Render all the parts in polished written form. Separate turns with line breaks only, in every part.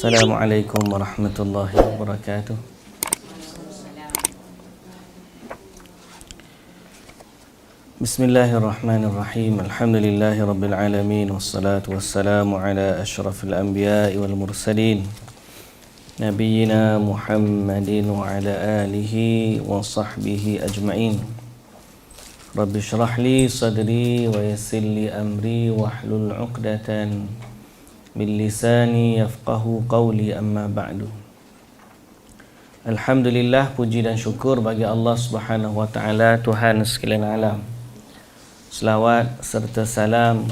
Assalamualaikum warahmatullahi wabarakatuh. Bismillahirrahmanirrahim. Alhamdulillahi rabbil alamin, wassalatu wassalamu ala asyrafil anbiya'i wal mursalin, nabiyyina Muhammadin wa ala alihi wa sahbihi ajma'in. Rabbi syrah li sadri wa yassir li amri wahlul 'uqdatan min lisani yafqahu qawli, amma ba'du. Alhamdulillah, puji dan syukur bagi Allah Subhanahu wa taala, Tuhan sekalian alam. Selawat serta salam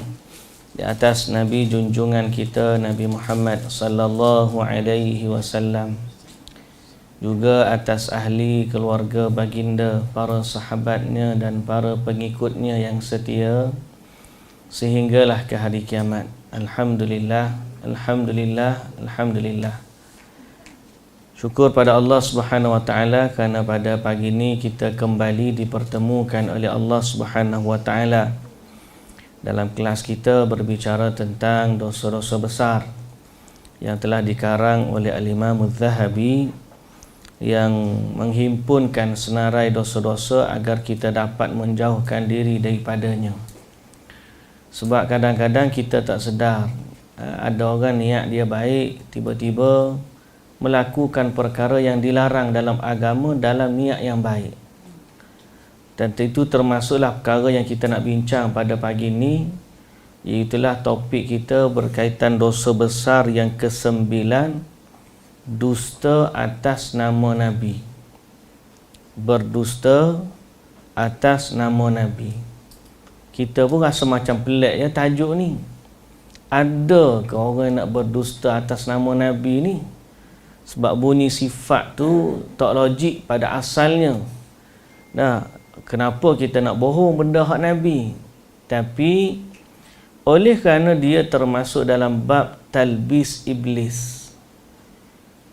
di atas Nabi junjungan kita, Nabi Muhammad sallallahu alaihi wasallam, juga atas ahli keluarga baginda, para sahabatnya dan para pengikutnya yang setia sehinggalah ke hari kiamat. Alhamdulillah, alhamdulillah, alhamdulillah. Syukur pada Allah Subhanahu wa taala kerana pada pagi ini kita kembali dipertemukan oleh Allah Subhanahu wa taala dalam kelas kita berbicara tentang dosa-dosa besar yang telah dikarang oleh Al-Imam Az-Zahabi, yang menghimpunkan senarai dosa-dosa agar kita dapat menjauhkan diri daripadanya. Sebab kadang-kadang kita tak sedar, ada orang niat dia baik, tiba-tiba melakukan perkara yang dilarang dalam agama dalam niat yang baik. Dan itu termasuklah perkara yang kita nak bincang pada pagi ini, iaitulah topik kita berkaitan dosa besar yang ke-9, dusta atas nama Nabi. Berdusta atas nama Nabi. Kita pun rasa macam pelik ya tajuk ni. Ada ke orang nak berdusta atas nama Nabi ni? Sebab bunyi sifat tu tak logik pada asalnya. Nah, kenapa kita nak bohong benda hak Nabi? Tapi oleh kerana dia termasuk dalam bab talbis iblis.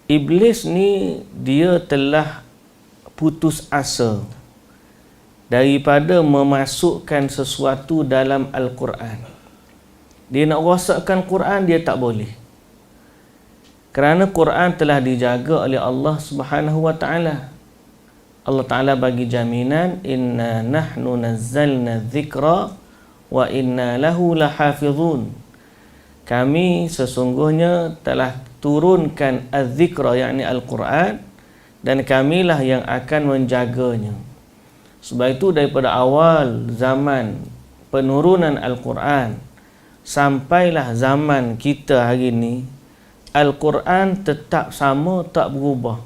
Iblis ni dia telah putus asa daripada memasukkan sesuatu dalam Al-Quran. Dia nak rosakkan Quran, dia tak boleh. Kerana Quran telah dijaga oleh Allah Subhanahu wa taala. Allah Taala bagi jaminan, inna nahnu nazzalna dzikra wa inna lahu lahafizun. Kami sesungguhnya telah turunkan az-zikra, yakni Al-Quran, dan kamilah yang akan menjaganya. Sebab itu daripada awal zaman penurunan Al-Quran sampailah zaman kita hari ini, Al-Quran tetap sama, tak berubah.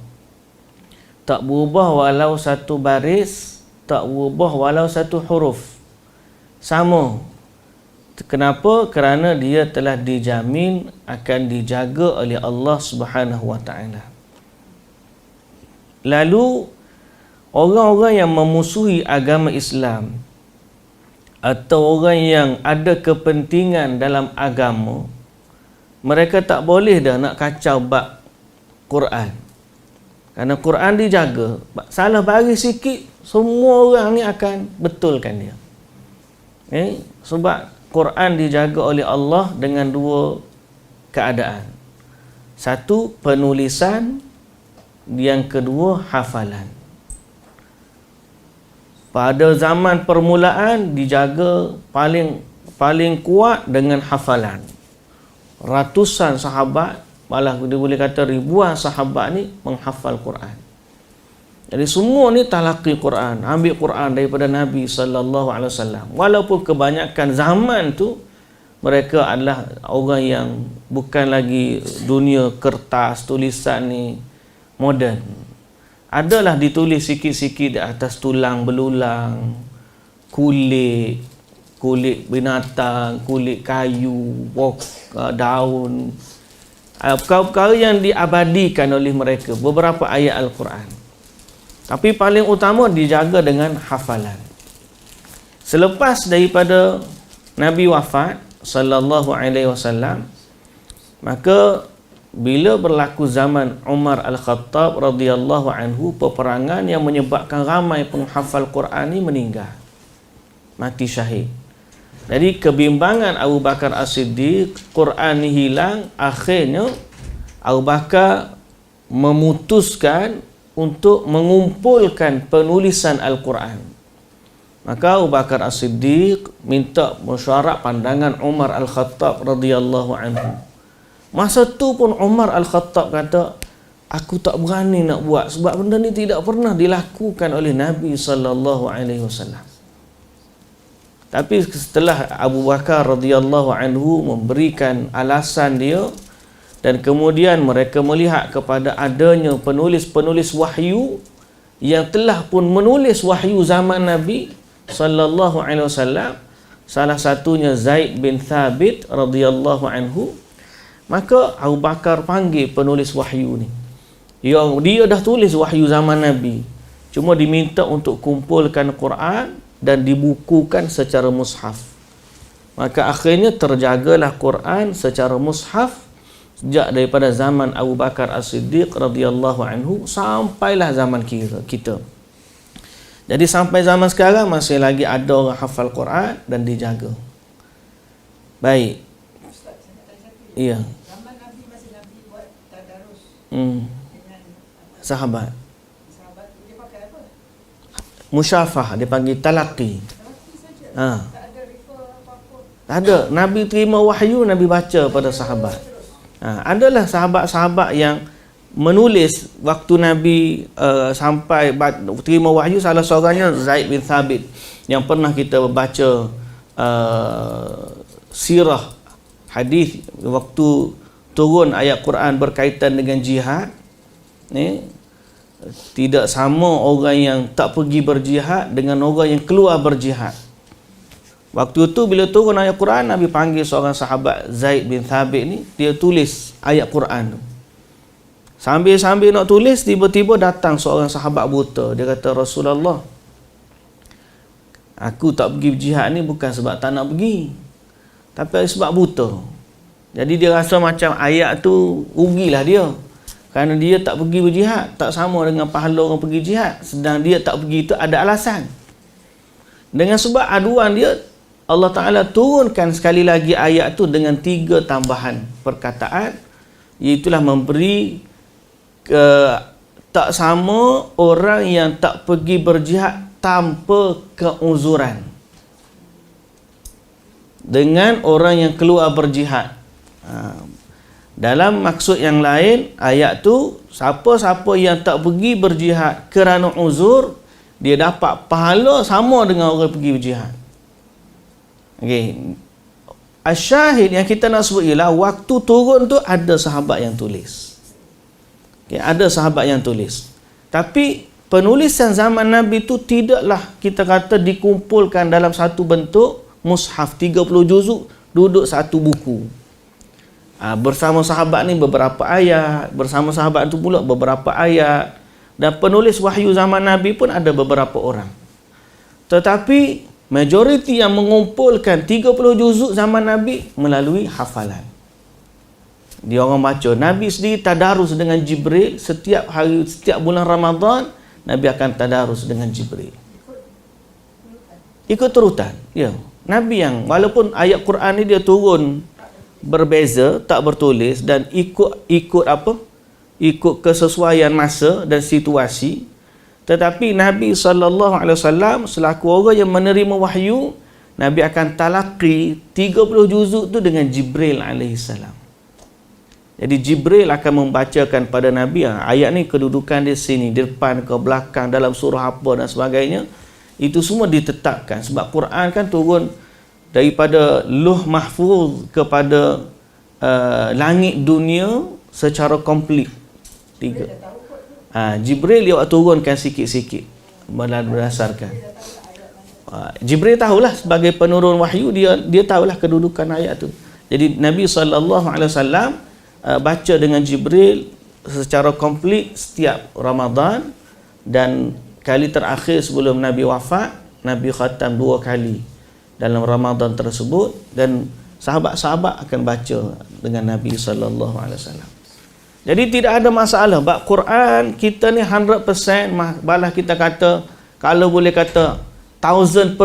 Tak berubah walau satu baris, tak berubah walau satu huruf. Sama. Kenapa? Kerana dia telah dijamin akan dijaga oleh Allah Subhanahu wa taala. Lalu orang-orang yang memusuhi agama Islam atau orang yang ada kepentingan dalam agama, mereka tak boleh dah nak kacau bab Quran. Kerana Quran dijaga. Salah baris sikit, semua orang ni akan betulkan dia. Sebab Quran dijaga oleh Allah dengan dua keadaan. Satu, penulisan. Yang kedua, hafalan. Pada zaman permulaan dijaga paling kuat dengan hafalan. Ratusan sahabat, malah dia boleh kata ribuan sahabat ni menghafal Quran. Jadi semua ni talaqi Quran, ambil Quran daripada Nabi sallallahu alaihi wasallam. Walaupun kebanyakan zaman tu mereka adalah orang yang bukan lagi dunia kertas tulisan ni moden. Adalah ditulis sikit-sikit di atas tulang belulang, kulit binatang, kulit kayu, daun, perkara-perkara yang diabadikan oleh mereka, beberapa ayat Al-Quran. Tapi paling utama dijaga dengan hafalan. Selepas daripada Nabi wafat sallallahu alaihi wasallam, maka bila berlaku zaman Umar Al-Khattab radhiyallahu anhu, peperangan yang menyebabkan ramai penghafal Quran ni meninggal, mati syahid. Jadi kebimbangan Abu Bakar As-Siddiq, Quran ni hilang, akhirnya Abu Bakar memutuskan untuk mengumpulkan penulisan Al-Quran. Maka Abu Bakar As-Siddiq minta mesyuarat pandangan Umar Al-Khattab radhiyallahu anhu. Masa tu pun Umar Al-Khattab kata, aku tak berani nak buat sebab benda ni tidak pernah dilakukan oleh Nabi sallallahu alaihi wasallam. Tapi setelah Abu Bakar radhiyallahu anhu memberikan alasan dia, dan kemudian mereka melihat kepada adanya penulis-penulis wahyu yang telah pun menulis wahyu zaman Nabi sallallahu alaihi wasallam, salah satunya Zaid bin Thabit radhiyallahu anhu, maka Abu Bakar panggil penulis wahyu ni. Dia dah tulis wahyu zaman Nabi, cuma diminta untuk kumpulkan Quran dan dibukukan secara mushaf. Maka akhirnya terjagalah Quran secara mushaf sejak daripada zaman Abu Bakar As-Siddiq radhiyallahu anhu sampailah zaman kita. Jadi sampai zaman sekarang masih lagi ada orang hafal Quran dan dijaga. Baik. Iya.
Zaman Nabi masih Nabi buat tadarus.
Sahabat.
Sahabat dia pakai apa?
Musyafah, dia panggil talaqi.
Talaqi saja.
Ha.
Tak ada refer apa-apa.
Tak ada. Nabi terima wahyu, Nabi baca pada sahabat. Adalah sahabat-sahabat yang menulis waktu Nabi sampai terima wahyu. Salah seorangnya Zaid bin Thabit yang pernah kita baca sirah hadis waktu turun ayat Quran berkaitan dengan jihad ni. Tidak sama orang yang tak pergi berjihad dengan orang yang keluar berjihad. Waktu itu bila turun ayat Quran, Nabi panggil seorang sahabat Zaid bin Thabit ni, dia tulis ayat Quran tu. Sambil-sambil nak tulis, tiba-tiba datang seorang sahabat buta. Dia kata, Rasulullah, aku tak pergi berjihad ni bukan sebab tak nak pergi, tapi sebab buta. Jadi dia rasa macam ayat tu rugilah dia, kerana dia tak pergi berjihad, tak sama dengan pahala orang pergi jihad. Sedang dia tak pergi itu ada alasan. Dengan sebab aduan dia, Allah Ta'ala turunkan sekali lagi ayat tu dengan 3 tambahan perkataan, iaitulah memberi tak sama orang yang tak pergi berjihad tanpa keuzuran dengan orang yang keluar berjihad. Dalam maksud yang lain, ayat tu, siapa-siapa yang tak pergi berjihad kerana uzur, dia dapat pahala sama dengan orang pergi berjihad. Okey. Asyahid yang kita nak sebut ialah waktu turun tu ada sahabat yang tulis. Okey, ada sahabat yang tulis. Tapi penulisan zaman Nabi tu tidaklah kita kata dikumpulkan dalam satu bentuk mushaf 30 juzuk duduk satu buku. Bersama sahabat ni beberapa ayat, bersama sahabat tu pula beberapa ayat, dan penulis wahyu zaman Nabi pun ada beberapa orang. Tetapi majoriti yang mengumpulkan 30 juzuk zaman Nabi melalui hafalan. Dia orang baca. Nabi sendiri tadarus dengan Jibril setiap hari, setiap bulan Ramadan Nabi akan tadarus dengan Jibril. Ikut turutan. Ya. Nabi yang walaupun ayat Quran ni dia turun berbeza, tak bertulis, dan ikut apa? Ikut kesesuaian masa dan situasi. Tetapi Nabi SAW selaku orang yang menerima wahyu, Nabi akan talaqi 30 juzuk tu dengan Jibril alaihissalam. Jadi Jibril akan membacakan pada Nabi, ayat ni kedudukan dia sini, di depan ke belakang, dalam surah apa dan sebagainya. Itu semua ditetapkan. Sebab Quran kan turun daripada Luh Mahfuz kepada langit dunia secara komplit. 3. Jibril dia turunkan sikit-sikit berdasarkan. Jibril tahulah sebagai penurun wahyu, dia tahulah kedudukan ayat tu. Jadi Nabi SAW baca dengan Jibril secara komplit setiap Ramadan, dan kali terakhir sebelum Nabi wafat, Nabi khatam 2 kali dalam Ramadan tersebut, dan sahabat-sahabat akan baca dengan Nabi SAW. Jadi tidak ada masalah. Bab Quran kita ni 100%, balah kita kata, kalau boleh kata 1000%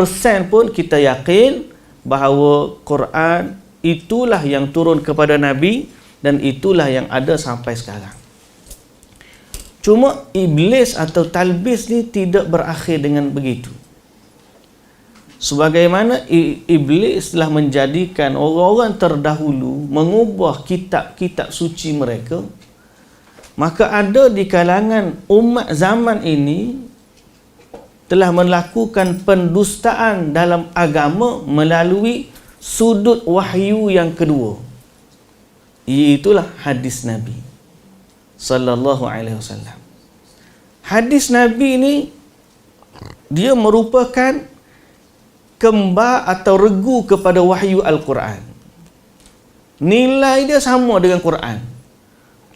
pun kita yakin bahawa Quran itulah yang turun kepada Nabi dan itulah yang ada sampai sekarang. Cuma iblis atau talbis ni tidak berakhir dengan begitu. Sebagaimana iblis telah menjadikan orang-orang terdahulu mengubah kitab-kitab suci mereka, maka ada di kalangan umat zaman ini telah melakukan pendustaan dalam agama melalui sudut wahyu yang kedua, iaitulah hadis Nabi sallallahu alaihi wasallam. Hadis Nabi ni dia merupakan kembar atau regu kepada wahyu Al-Quran. Nilai dia sama dengan Quran.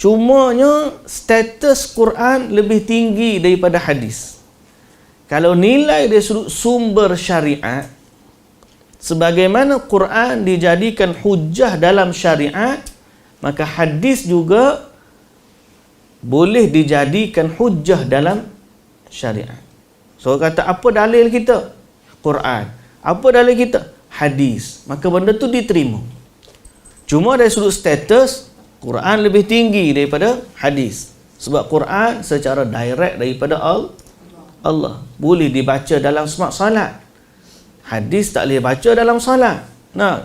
Cumanya status Quran lebih tinggi daripada hadis. Kalau nilai dia sumber syariat, sebagaimana Quran dijadikan hujah dalam syariat, maka hadis juga boleh dijadikan hujah dalam syariat. So kata, apa dalil kita? Quran. Apa dalil kita? Hadis. Maka benda tu diterima. Cuma dari sudut status, Quran lebih tinggi daripada hadis. Sebab Quran secara direct daripada Allah. Boleh dibaca dalam semak salat. Hadis tak boleh baca dalam salat. Nah,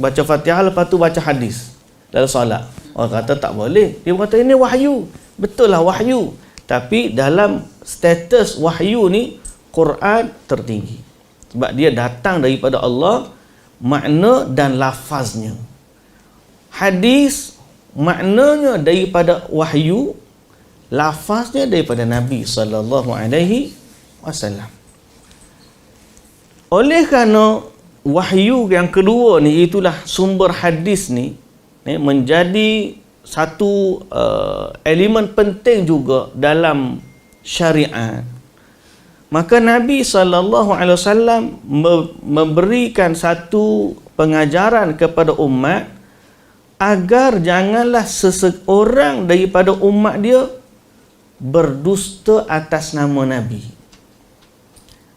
baca Fatihah lepas tu baca hadis dalam salat. Orang kata tak boleh. Dia kata ini wahyu. Betul lah wahyu. Tapi dalam status wahyu ni, Quran tertinggi. Sebab dia datang daripada Allah, makna dan lafaznya. Hadis maknanya daripada wahyu, lafaznya daripada Nabi sallallahu alaihi wasallam. Oleh kerana wahyu yang kedua ni, itulah sumber hadis ni, menjadi satu elemen penting juga dalam syariat. Maka Nabi SAW memberikan satu pengajaran kepada umat agar janganlah seseorang daripada umat dia berdusta atas nama Nabi.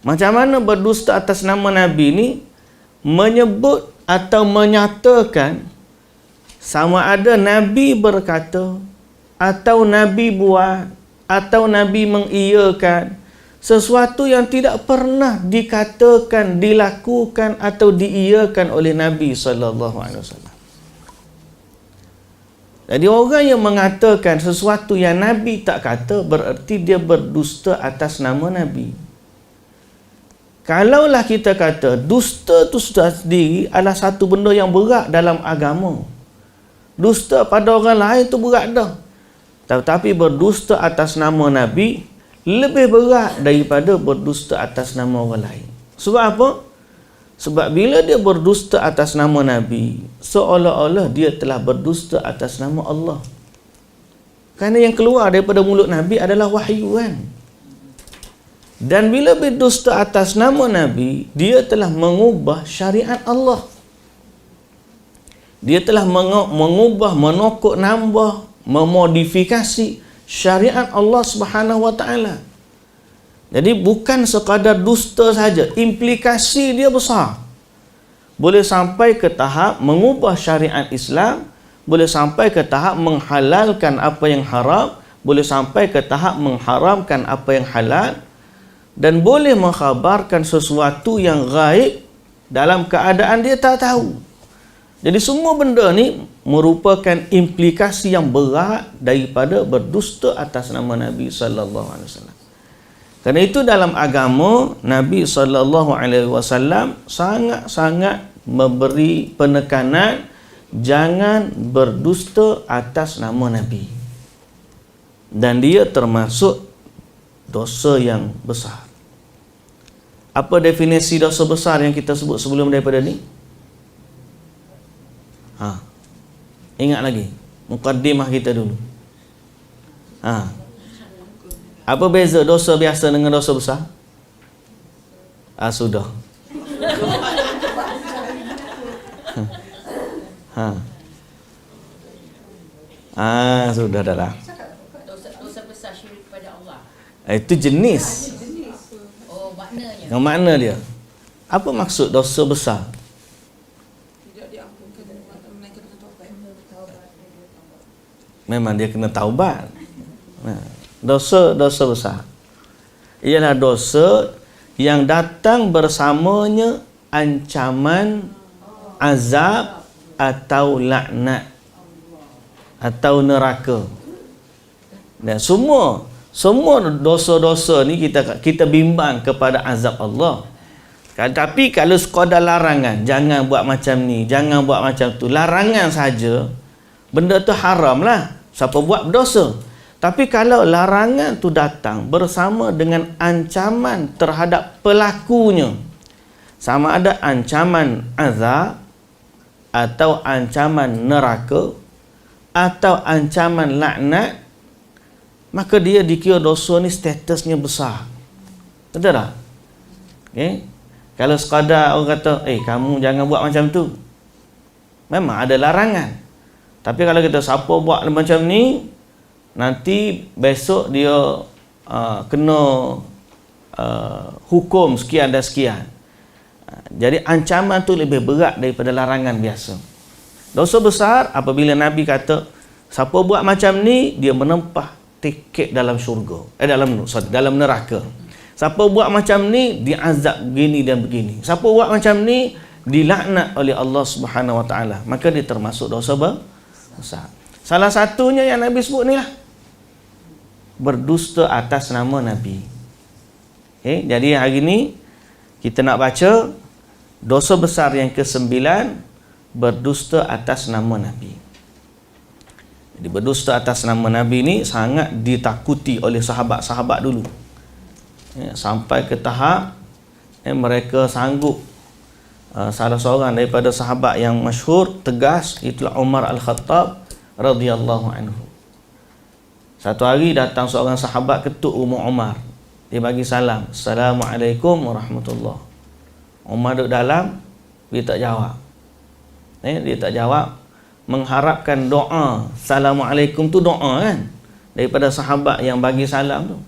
Macam mana berdusta atas nama Nabi ni? Menyebut atau menyatakan sama ada Nabi berkata, atau Nabi buat, atau Nabi mengiyakan sesuatu yang tidak pernah dikatakan, dilakukan atau diiyakan oleh Nabi SAW. Jadi orang yang mengatakan sesuatu yang Nabi tak kata, bererti dia berdusta atas nama Nabi. Kalaulah kita kata dusta tu sudah sendiri adalah satu benda yang berat dalam agama. Dusta pada orang lain tu berat dah. Tetapi berdusta atas nama Nabi lebih berat daripada berdusta atas nama orang lain. Sebab apa? Sebab bila dia berdusta atas nama Nabi, seolah-olah dia telah berdusta atas nama Allah. Kerana yang keluar daripada mulut Nabi adalah wahyu kan. Dan bila berdusta atas nama Nabi, dia telah mengubah syariat Allah. Dia telah mengubah, menokok, nambah, memodifikasi syariat Allah Subhanahu Wa Taala. Jadi bukan sekadar dusta saja, implikasi dia besar. Boleh sampai ke tahap mengubah syariat Islam, boleh sampai ke tahap menghalalkan apa yang haram, boleh sampai ke tahap mengharamkan apa yang halal, dan boleh mengkhabarkan sesuatu yang gaib dalam keadaan dia tak tahu. Jadi semua benda ni merupakan implikasi yang berat daripada berdusta atas nama Nabi sallallahu alaihi wasallam. Kerana itu dalam agama Nabi sallallahu alaihi wasallam sangat-sangat memberi penekanan jangan berdusta atas nama Nabi. Dan dia termasuk dosa yang besar. Apa definisi dosa besar yang kita sebut sebelum daripada ni? Ingat lagi mukaddimah kita dulu. Apa beza dosa biasa dengan dosa besar? Sudah. Sudah dah lah.
Dosa besar syirik kepada Allah.
Itu jenis.
Oh, maknanya.
Yang makna dia. Apa maksud dosa besar? memang dia kena taubat. Dosa besar ialah dosa yang datang bersamanya ancaman azab atau laknat atau neraka. Dan semua dosa-dosa ni kita bimbang kepada azab Allah. Tapi kalau sekadar larangan, jangan buat macam ni, jangan buat macam tu, larangan saja, benda tu haram lah, siapa buat berdosa. Tapi kalau larangan tu datang bersama dengan ancaman terhadap pelakunya, sama ada ancaman azab atau ancaman neraka atau ancaman laknat, maka dia dikira dosa ni statusnya besar. Betul tak? Okay? Kalau sekadar orang kata, kamu jangan buat macam tu, memang ada larangan. Tapi kalau kita siapa buat macam ni, nanti besok dia kena hukum sekian dan sekian. Jadi ancaman tu lebih berat daripada larangan biasa. Dosa besar apabila Nabi kata siapa buat macam ni, dia menempah tiket dalam syurga, dalam neraka. Siapa buat macam ni, diazab begini dan begini. Siapa buat macam ni, dilaknat oleh Allah Subhanahu Wa Taala. Maka dia termasuk dosa besar. Salah satunya yang Nabi sebut ni lah, berdusta atas nama Nabi. Jadi hari ni kita nak baca dosa besar yang ke-9, berdusta atas nama Nabi. Jadi berdusta atas nama Nabi ni sangat ditakuti oleh sahabat-sahabat dulu. Sampai ke tahap mereka sanggup, salah seorang daripada sahabat yang masyhur tegas, itulah Umar Al-Khattab radhiyallahu anhu. Satu hari datang seorang sahabat ketuk rumah Umar. Dia bagi salam, Assalamualaikum warahmatullahi. Umar duduk dalam, dia tak jawab. Dia tak jawab, mengharapkan doa. Assalamualaikum tu doa kan, daripada sahabat yang bagi salam tu.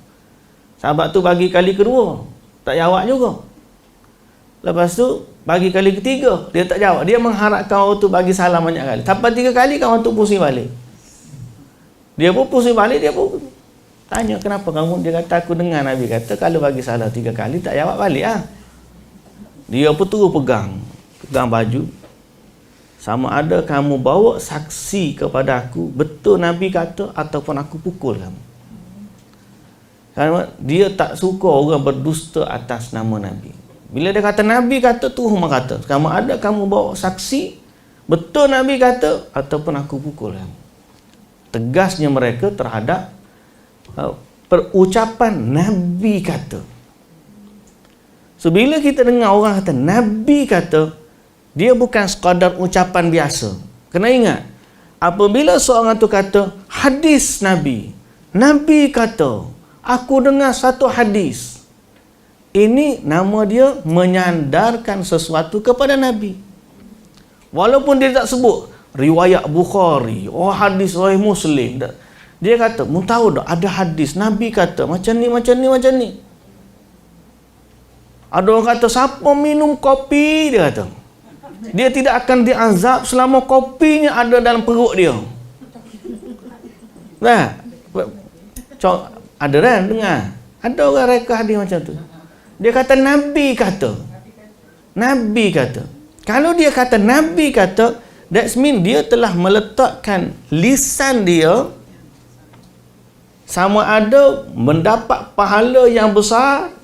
Sahabat tu bagi kali kedua, tak jawab juga. Lepas tu bagi kali ketiga, dia tak jawab. Dia mengharapkan orang tu bagi salam banyak kali. Sampai 3 kali kawan tu pusing balik. Dia pun pusing balik, dia pun tanya, kenapa kamu? Dia kata, aku dengar Nabi kata kalau bagi salam 3 kali tak jawab balik ah. Dia pun terus pegang baju. Sama ada kamu bawa saksi kepada aku, betul Nabi kata, ataupun aku pukul kamu. Kerana dia tak suka orang berdusta atas nama Nabi. Bila dia kata Nabi kata, tu Umar kata, sama ada kamu bawa saksi, betul Nabi kata, ataupun aku pukul kamu. Tegasnya mereka terhadap perucapan Nabi kata. So bila kita dengar orang kata Nabi kata, dia bukan sekadar ucapan biasa. Kena ingat, apabila seorang tu kata hadis Nabi, Nabi kata, aku dengar satu hadis, ini nama dia menyandarkan sesuatu kepada Nabi. Walaupun dia tak sebut riwayat Bukhari, hadis Sahih Muslim, dia kata, mu tahu tak ada hadis Nabi kata macam ni, macam ni, macam ni. Ada orang kata, siapa minum kopi, dia kata, dia tidak akan diazab selama kopinya ada dalam perut dia. Nah, ada kan dengar? Ada orang reka hadis macam tu. Dia kata Nabi kata. Nabi kata. Kalau dia kata Nabi kata, that means dia telah meletakkan lisan dia sama ada mendapat pahala yang besar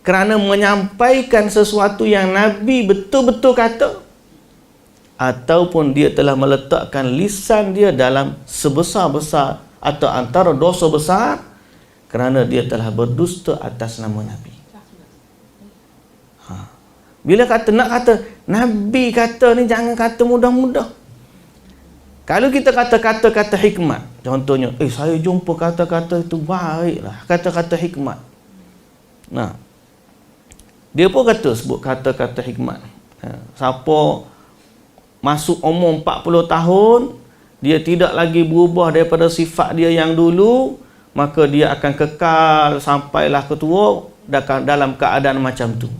kerana menyampaikan sesuatu yang Nabi betul-betul kata, ataupun dia telah meletakkan lisan dia dalam sebesar-besar atau antara dosa besar kerana dia telah berdusta atas nama Nabi. Bila nak kata Nabi kata ni, jangan kata mudah-mudah. Kalau kita kata-kata hikmat, contohnya, saya jumpa kata-kata itu baiklah, kata-kata hikmat. Nah, dia pun sebut kata-kata hikmat. Siapa masuk umur 40 tahun, dia tidak lagi berubah daripada sifat dia yang dulu, maka dia akan kekal sampailah ketua dalam keadaan macam tu.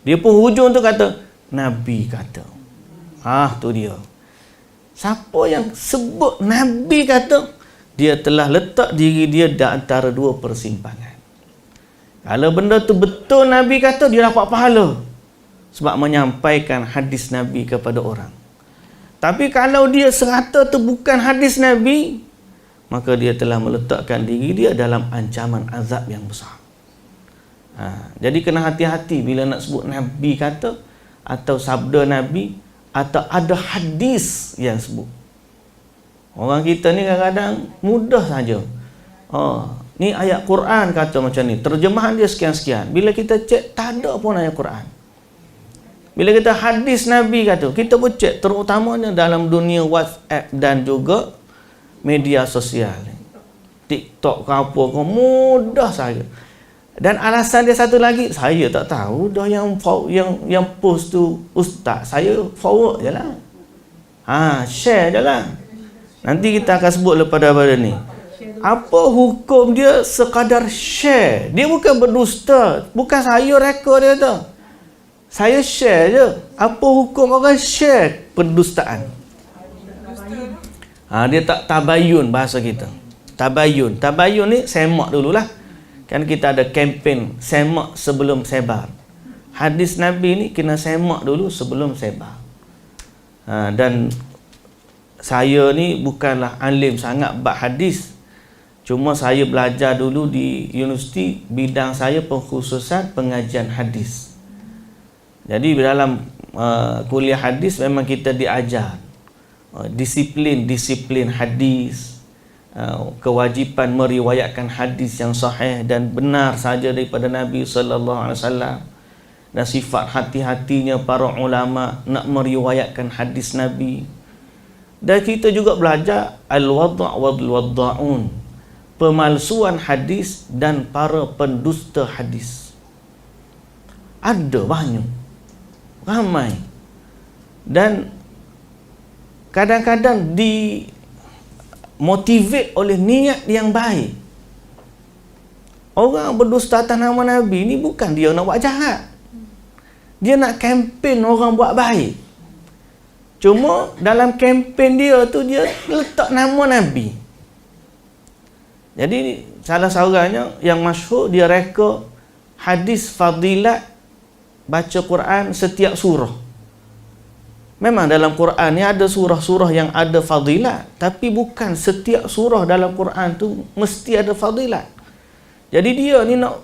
Dia pun hujung tu kata Nabi kata. Tu dia. Siapa yang sebut Nabi kata, dia telah letak diri dia di antara dua persimpangan. Kalau benda tu betul Nabi kata, dia dapat pahala sebab menyampaikan hadis Nabi kepada orang. Tapi kalau dia serata tu bukan hadis Nabi, maka dia telah meletakkan diri dia dalam ancaman azab yang besar. Jadi kena hati-hati bila nak sebut Nabi kata, atau sabda Nabi, atau ada hadis yang sebut. Orang kita ni kadang-kadang mudah saja. Ni ayat Quran kata macam ni, terjemahan dia sekian-sekian. Bila kita cek, tak ada pun ayat Quran. Bila kita hadis Nabi kata, kita pun cek, terutamanya dalam dunia WhatsApp dan juga media sosial, TikTok ke apa ke, mudah saja. Dan alasan dia satu lagi, saya tak tahu dah yang post tu ustaz, saya forward je lah. Share je lah. Nanti kita akan sebut lepas daripada ni. Apa hukum dia sekadar share? Dia bukan berdusta. Bukan saya rekod dia tu. Saya share je. Apa hukum orang share pendustaan? Dia tak tabayun bahasa kita. Tabayun. Tabayun ni semak dululah. Kan kita ada kempen semak sebelum sebar. Hadis Nabi ni kena semak dulu sebelum sebar. Dan saya ni bukanlah alim sangat bab hadis. Cuma saya belajar dulu di universiti, bidang saya pengkhususan pengajian hadis. Jadi dalam kuliah hadis memang kita diajar disiplin hadis, kewajipan meriwayatkan hadis yang sahih dan benar saja daripada Nabi sallallahu alaihi wasallam, dan sifat hati-hatinya para ulama nak meriwayatkan hadis Nabi. Dan kita juga belajar al-wad' wal-wadda'un, pemalsuan hadis dan para pendusta hadis. Ada banyak, ramai, dan kadang-kadang motivate oleh niat yang baik. Orang berdusta atas nama Nabi ni bukan dia nak buat jahat, dia nak kempen orang buat baik. Cuma dalam kempen dia tu, dia letak nama Nabi. Jadi salah seorangnya yang masyhur, dia reka hadis fadilat baca Quran setiap surah. Memang dalam Quran ni ada surah-surah yang ada fadilat, tapi bukan setiap surah dalam Quran tu mesti ada fadilat. Jadi dia ni nak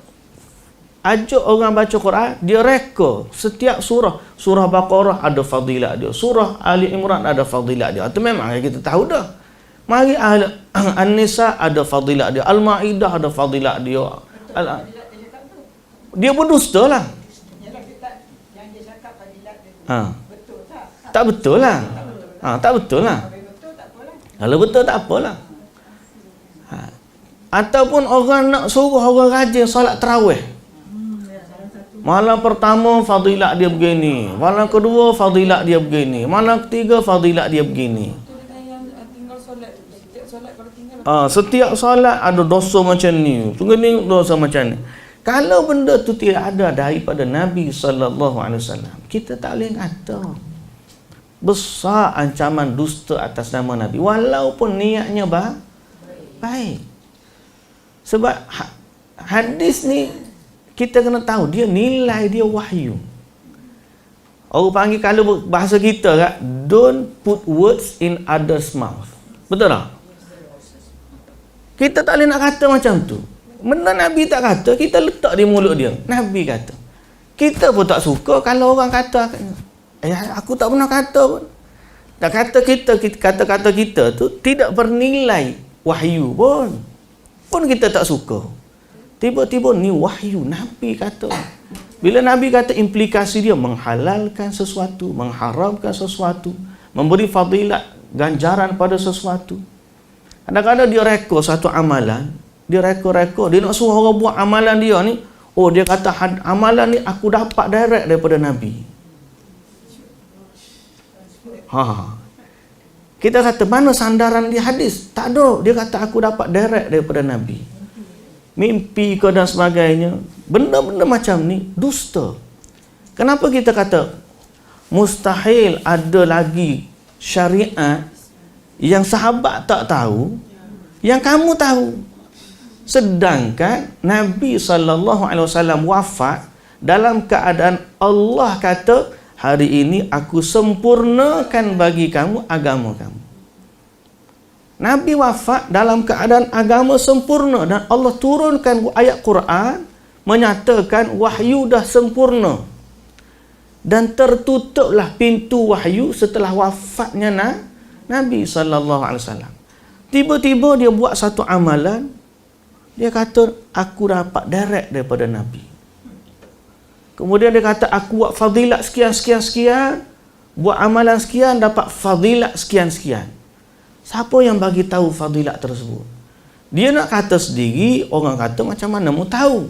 ajak orang baca Quran, dia reka setiap surah. Surah Baqarah ada fadilat dia, surah Ali Imran ada fadilat dia. Itu memang kita tahu dah. Mari An-Nisa ada fadilat dia, Al-Maidah ada fadilat dia. Dia berdusta lah.
Yang dia cakap fadilat dia betul tak?
Tak betul lah. Tak betul lah. Kalau betul tak apalah. Ataupun orang nak suruh orang rajin solat tarawih. Malam pertama fadilat dia begini, malam kedua fadilat dia begini, malam ketiga fadilat dia begini. Setiap solat ada dosa macam ni, ni dosa macam ni. Kalau benda tu tidak ada daripada Nabi sallallahu alaihi wasallam, kita tak boleh kata. Besar ancaman dusta atas nama Nabi, walaupun niatnya baik. Sebab hadis ni kita kena tahu, dia nilai dia wahyu. Orang panggil, kalau bahasa kita kan, don't put words in others mouth. Betul tak? Kita tak boleh nak kata macam tu. Benda Nabi tak kata, kita letak di mulut dia. Nabi kata. Kita pun tak suka kalau orang kata, aku tak pernah kata pun. Tak kata kata-kata kita tu tidak bernilai wahyu pun. Pun kita tak suka. Tiba-tiba ni wahyu, Nabi kata. Bila Nabi kata, implikasi dia menghalalkan sesuatu, mengharamkan sesuatu, memberi fadilat, ganjaran pada sesuatu. Kadang-kadang dia reka satu amalan, dia reka, dia nak suruh orang buat amalan dia ni. Dia kata amalan ni aku dapat direct daripada Nabi. Kita kata, mana sandaran di hadis? Tak ada. Dia kata aku dapat direct daripada Nabi. Mimpi ke dan sebagainya. Benda-benda macam ni dusta. Kenapa kita kata mustahil ada lagi syariat Yang sahabat tak tahu, yang kamu tahu. Sedangkan Nabi SAW wafat dalam keadaan Allah kata, hari ini aku sempurnakan bagi kamu agama kamu. Nabi wafat dalam keadaan agama sempurna dan Allah turunkan ayat Quran menyatakan wahyu dah sempurna. Dan tertutuplah pintu wahyu setelah wafatnya Nabi SAW. Tiba-tiba dia buat satu amalan. Dia kata, aku dapat direct daripada Nabi. Kemudian dia kata, aku buat fadilat sekian. Buat amalan sekian, dapat fadilat sekian. Siapa yang bagi tahu fadilat tersebut? Dia nak kata sendiri, orang kata macam mana mu tahu?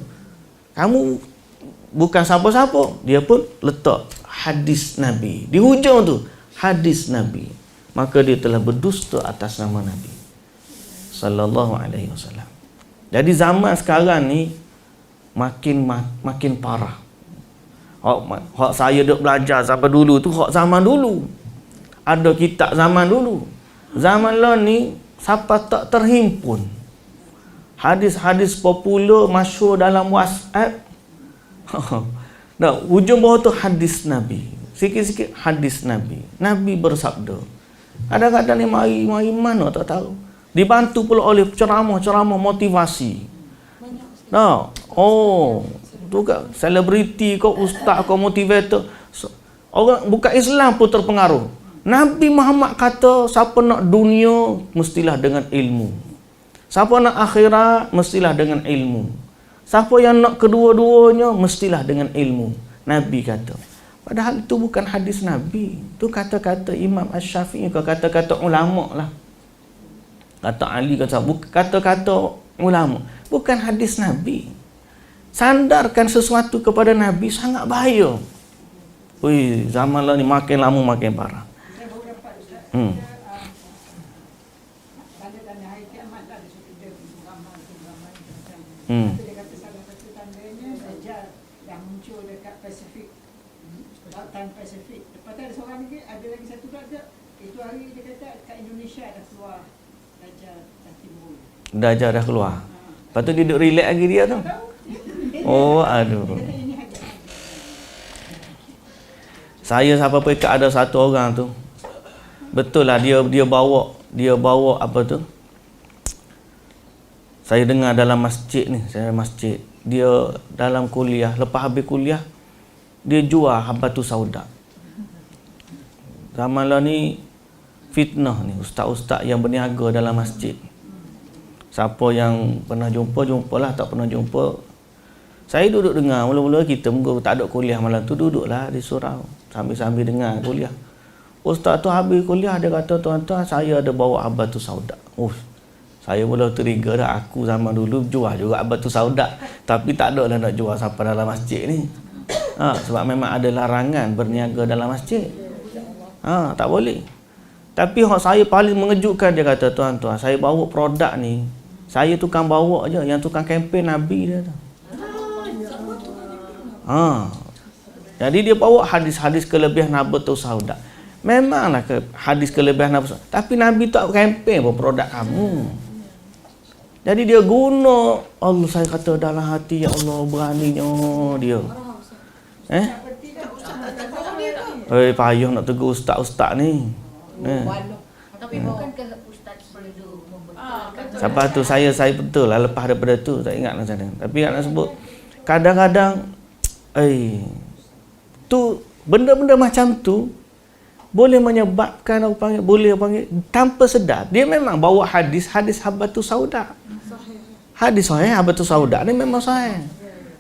Kamu bukan siapa-siapa. Dia pun letak hadis Nabi. Di hujung tu, hadis Nabi. Maka dia telah berdusta atas nama Nabi sallallahu alaihi wasallam. Jadi zaman sekarang ni makin parah. Hak saya duk belajar sampai dulu tu hak zaman dulu. Ada kitab zaman dulu. Zaman lah ni siapa tak terhimpun. Hadis-hadis popular masyhur dalam WhatsApp. Nah, ujung bawah tu hadis Nabi. Sikit-sikit hadis Nabi. Nabi bersabda. Kadang-kadang ni mari mana tak tahu. Dibantu pula oleh ceramah-ceramah motivasi. Nah, tu kan selebriti kau, ustaz kau, motivator. Orang bukan Islam pun terpengaruh. Nabi Muhammad kata, siapa nak dunia mestilah dengan ilmu. Siapa nak akhirat mestilah dengan ilmu. Siapa yang nak kedua-duanya mestilah dengan ilmu. Nabi kata. Padahal itu bukan hadis Nabi. Itu kata-kata Imam Asy-Syafi'i, kata-kata ulama lah. Kata Ali, kata-kata ulama. Bukan hadis Nabi. Sandarkan sesuatu kepada Nabi sangat bahaya. Ui, zaman lah ni makin lama makin parah.
Saya baru dapat Ustaz. Tanda-tanda hari kiamat lah dia suruh dia ramal macam. Dia kata salah satu tandanya Dajjal yang muncul dekat Pasifik, lautan Pasifik. Lepas tu ada seorang lagi, ada lagi satu pula. Itu hari dia kata kat Indonesia dah keluar Dajjal dah timbul.
Dajjal dah keluar. Lepas tu dia duduk relax lagi dia tu. Oh, aduh. Saya sampai pekat ada satu orang tu. Betul lah dia bawa apa tu? Saya dengar dalam masjid ni, masjid. Dia dalam kuliah, lepas habis kuliah dia jual habatus sauda. Zaman lah ni fitnah ni ustaz-ustaz yang berniaga dalam masjid. Siapa yang pernah jumpalah, tak pernah jumpa. Saya duduk dengar, mula-mula kita tak ada kuliah malam tu, duduklah di surau sambil-sambil dengar kuliah. Ustaz tu habis kuliah, dia kata, tuan-tuan saya ada bawa habatus sauda. Saya mula trigger dah, aku zaman dulu jual juga habatus sauda, tapi tak ada lah nak jual sampai dalam masjid ni. Sebab memang ada larangan berniaga dalam masjid. Tak boleh. Tapi saya paling mengejutkan, dia kata, tuan-tuan saya bawa produk ni, saya tukang bawa je, yang tukang kempen Nabi dia tu. Jadi dia bawa hadis-hadis kelebihan habatus sauda. Memanglah hadis kelebihan habatus sauda, tapi Nabi tak kempen pun produk kamu. Jadi dia guna, Allah, saya kata dalam hati, ya Allah, beraninya dia. Payah nak tegur ustaz-ustaz ni.
Tapi bukankah ustaz perlu membetulkan?
Sampai tu saya betul lah, lepas daripada tu tak ingat macam mana. Tapi nak sebut kadang-kadang tu benda-benda macam tu boleh menyebabkan boleh tanpa sedar dia memang bawa hadis habatus sauda. Hadis sahih habatus sauda ni memang sahih.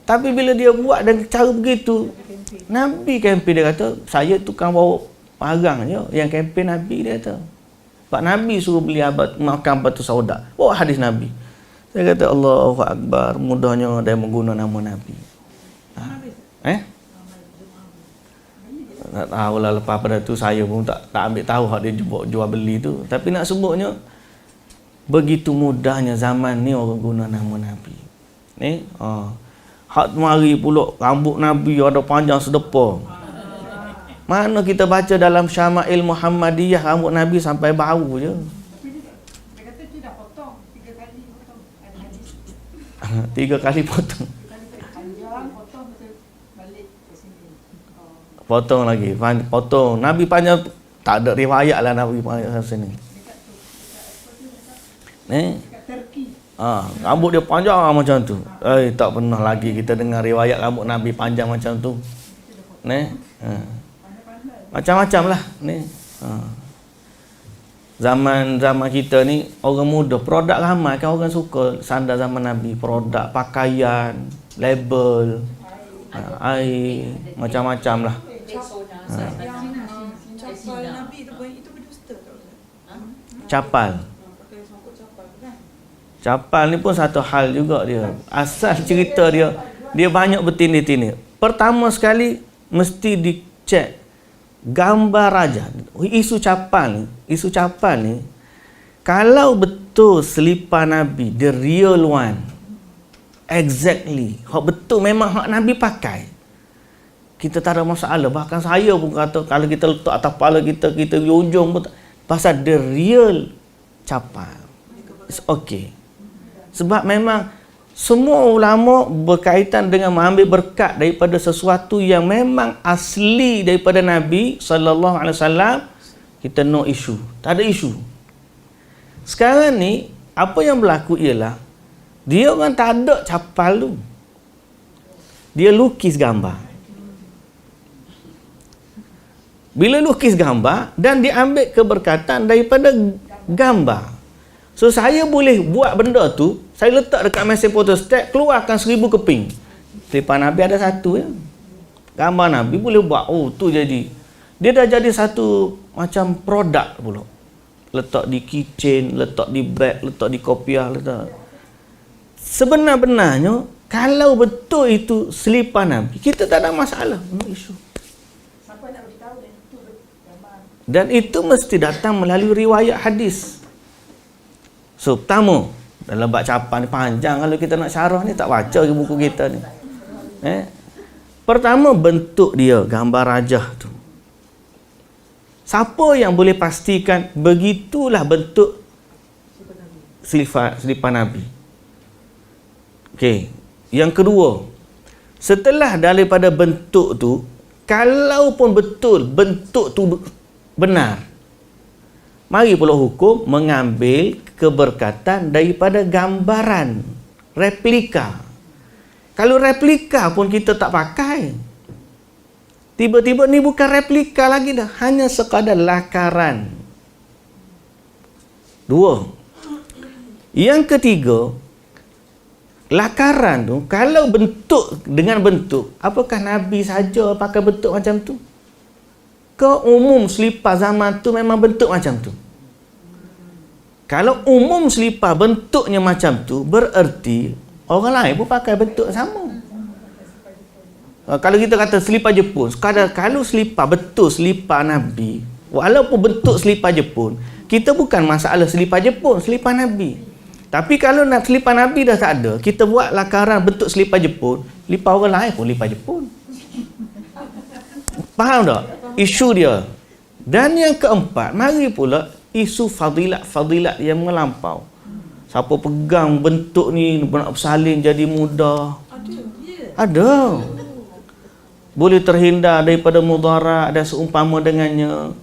Tapi bila dia buat dengan cara begitu, Nabi kempen, dia kata saya tukang bawa barang je, yang kempen Nabi dia kata. Pak Nabi suruh beli makan habatus sauda. Bawa hadis Nabi. Saya kata Allahu Akbar, mudahnya dia mengguna nama Nabi. Tak tahulah, lepas pada tu saya pun tak ambil tahu hak dia jual beli tu. Tapi nak sebutnya, begitu mudahnya zaman ni orang guna nama Nabi. Hak mari pula rambut Nabi ada panjang sedepa. Mana kita baca dalam Syama'il Muhammadiyah rambut Nabi sampai bau je. 3 kali potong.
Panjang, potong betul balik ke sini.
Potong lagi. Potong. Nabi panjang. Tak ada riwayat lah Nabi panjang sini.
Dekat Turki.
Rambut dia panjang macam tu. Tak pernah lagi kita dengar riwayat rambut Nabi panjang macam tu. Macam-macam lah ni. Zaman kita ni orang muda, produk ramai kan orang suka sandal zaman Nabi, produk pakaian, label, air, macam-macam lah.
Capal Nabi tu pun itu berdusta tak Ustaz?
Capal.
Pakai songkok capal tu kan?
Capal ni pun satu hal juga dia. Asal cerita dia banyak bertindih-tindih. Pertama sekali mesti dicek gambar raja. Isu capal ni kalau betul selipar Nabi, the real one, exactly, hak betul memang hak Nabi pakai, kita tak ada masalah. Bahkan saya pun kata kalau kita letak atas kepala kita ujung pun pasal the real capal, it's okay. Sebab memang semua ulama berkaitan dengan mengambil berkat daripada sesuatu yang memang asli daripada Nabi sallallahu alaihi wasallam, kita no issue, tak ada isu. Sekarang ni apa yang berlaku ialah dia orang tak ada capal tu, dia lukis gambar. Bila lukis gambar dan diambil keberkatan daripada gambar, so saya boleh buat benda tu, saya letak dekat mesin photostat, keluarkan 1000 keping. Selipar Nabi ada satu ya. Gambar Nabi boleh buat, tu jadi. Dia dah jadi satu macam produk pula. Letak di keychain, letak di bag, letak di kopiah, letak. Sebenar-benarnya kalau betul itu selipar Nabi, kita tak ada masalah, no issue.
Siapa nak beritahu dan itu gambar.
Dan itu mesti datang melalui riwayat hadis. So, pertama, dalam bab capal ni panjang kalau kita nak syarah ni, tak baca ke buku kita ni. Pertama, bentuk dia, gambar rajah tu. Siapa yang boleh pastikan begitulah bentuk selipar Nabi? Okey. Yang kedua, setelah daripada bentuk tu, kalaupun betul bentuk tu benar, mari pula hukum mengambil keberkatan daripada gambaran, replika. Kalau replika pun kita tak pakai, tiba-tiba ni bukan replika lagi dah, hanya sekadar lakaran. 2. Yang ketiga, lakaran tu kalau bentuk dengan bentuk, apakah Nabi saja pakai bentuk macam tu? Ke umum selipar zaman tu memang bentuk macam tu? Kalau umum selipar bentuknya macam tu, bererti orang lain pun pakai bentuk sama. Kalau kita kata selipar Jepun, kalau selipar betul selipar Nabi, walaupun bentuk selipar Jepun, kita bukan masalah selipar Jepun, selipar Nabi. Tapi kalau nak selipar Nabi dah tak ada, kita buat lakaran bentuk selipar Jepun, selipar orang lain pun selipar Jepun. Faham tak? Isu dia. Dan yang keempat, mari pula isu fadilat yang melampau. Siapa pegang bentuk ni nak bersalin jadi mudah? Ada. Boleh terhindar daripada mudarat dan seumpama dengannya.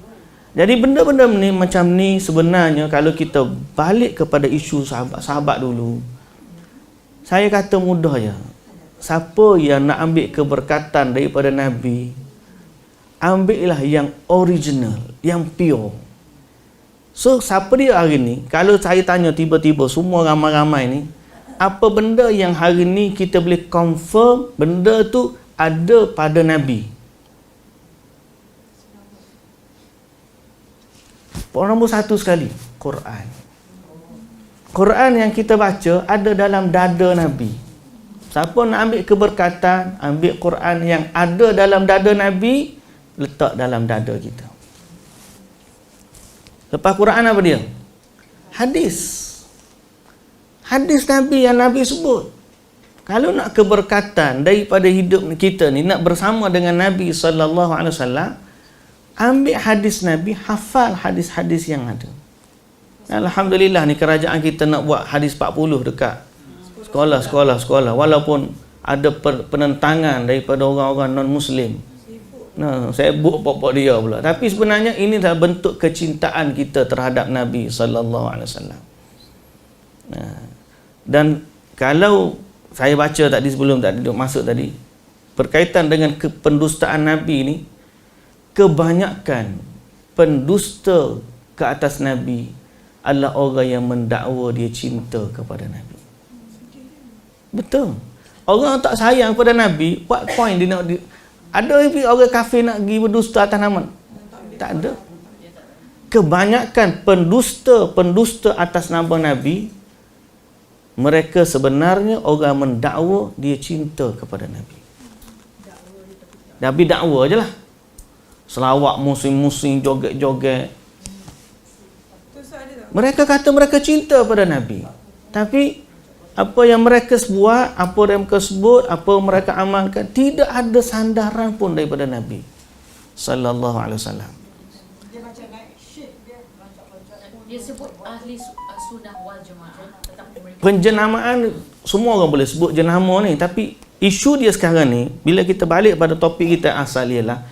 Jadi benda-benda ni macam ni sebenarnya kalau kita balik kepada isu sahabat-sahabat dulu, saya kata mudah je. Siapa yang nak ambil keberkatan daripada Nabi, ambillah yang original, yang pure. So siapa dia hari ni? Kalau saya tanya tiba-tiba semua ramai-ramai ni, apa benda yang hari ni kita boleh confirm benda tu ada pada Nabi? Nombor satu sekali, Quran. Quran yang kita baca ada dalam dada Nabi. Siapa nak ambil keberkatan, ambil Quran yang ada dalam dada Nabi, letak dalam dada kita. Lepas Quran apa dia? Hadis. Hadis Nabi yang Nabi sebut. Kalau nak keberkatan daripada hidup kita ni, nak bersama dengan Nabi SAW, ambil hadis Nabi, hafal hadis-hadis yang ada. Alhamdulillah ni kerajaan kita nak buat hadis 40 dekat Sekolah. Walaupun ada penentangan daripada orang-orang non-Muslim. Nah, sibuk pokok dia pula. Tapi sebenarnya ini adalah bentuk kecintaan kita terhadap Nabi sallallahu alaihi wasallam. Nah, dan kalau saya baca tadi sebelum tadi masuk tadi berkaitan dengan pendustaan Nabi ini, kebanyakan pendusta ke atas Nabi adalah orang yang mendakwa dia cinta kepada Nabi. Betul. Orang tak sayang kepada Nabi, what point dia nak ada orang kafir nak pergi berdusta atas nama? Tak ada. Kebanyakan pendusta atas nama Nabi, mereka sebenarnya orang mendakwa dia cinta kepada Nabi. Nabi dakwa je lah. Selawat musim-musim, joget-joget. Mereka kata mereka cinta pada Nabi. Tapi apa yang mereka buat, apa yang mereka sebut, apa yang mereka amalkan, tidak ada sandaran pun daripada Nabi sallallahu alaihi wasallam.
Dia macam naik shit dia.
Dia sebut ahli sunnah wal jamaah, tetapi mereka
Penjenamaan semua orang boleh sebut jenama ni, tapi isu dia sekarang ni bila kita balik pada topik kita asal ialah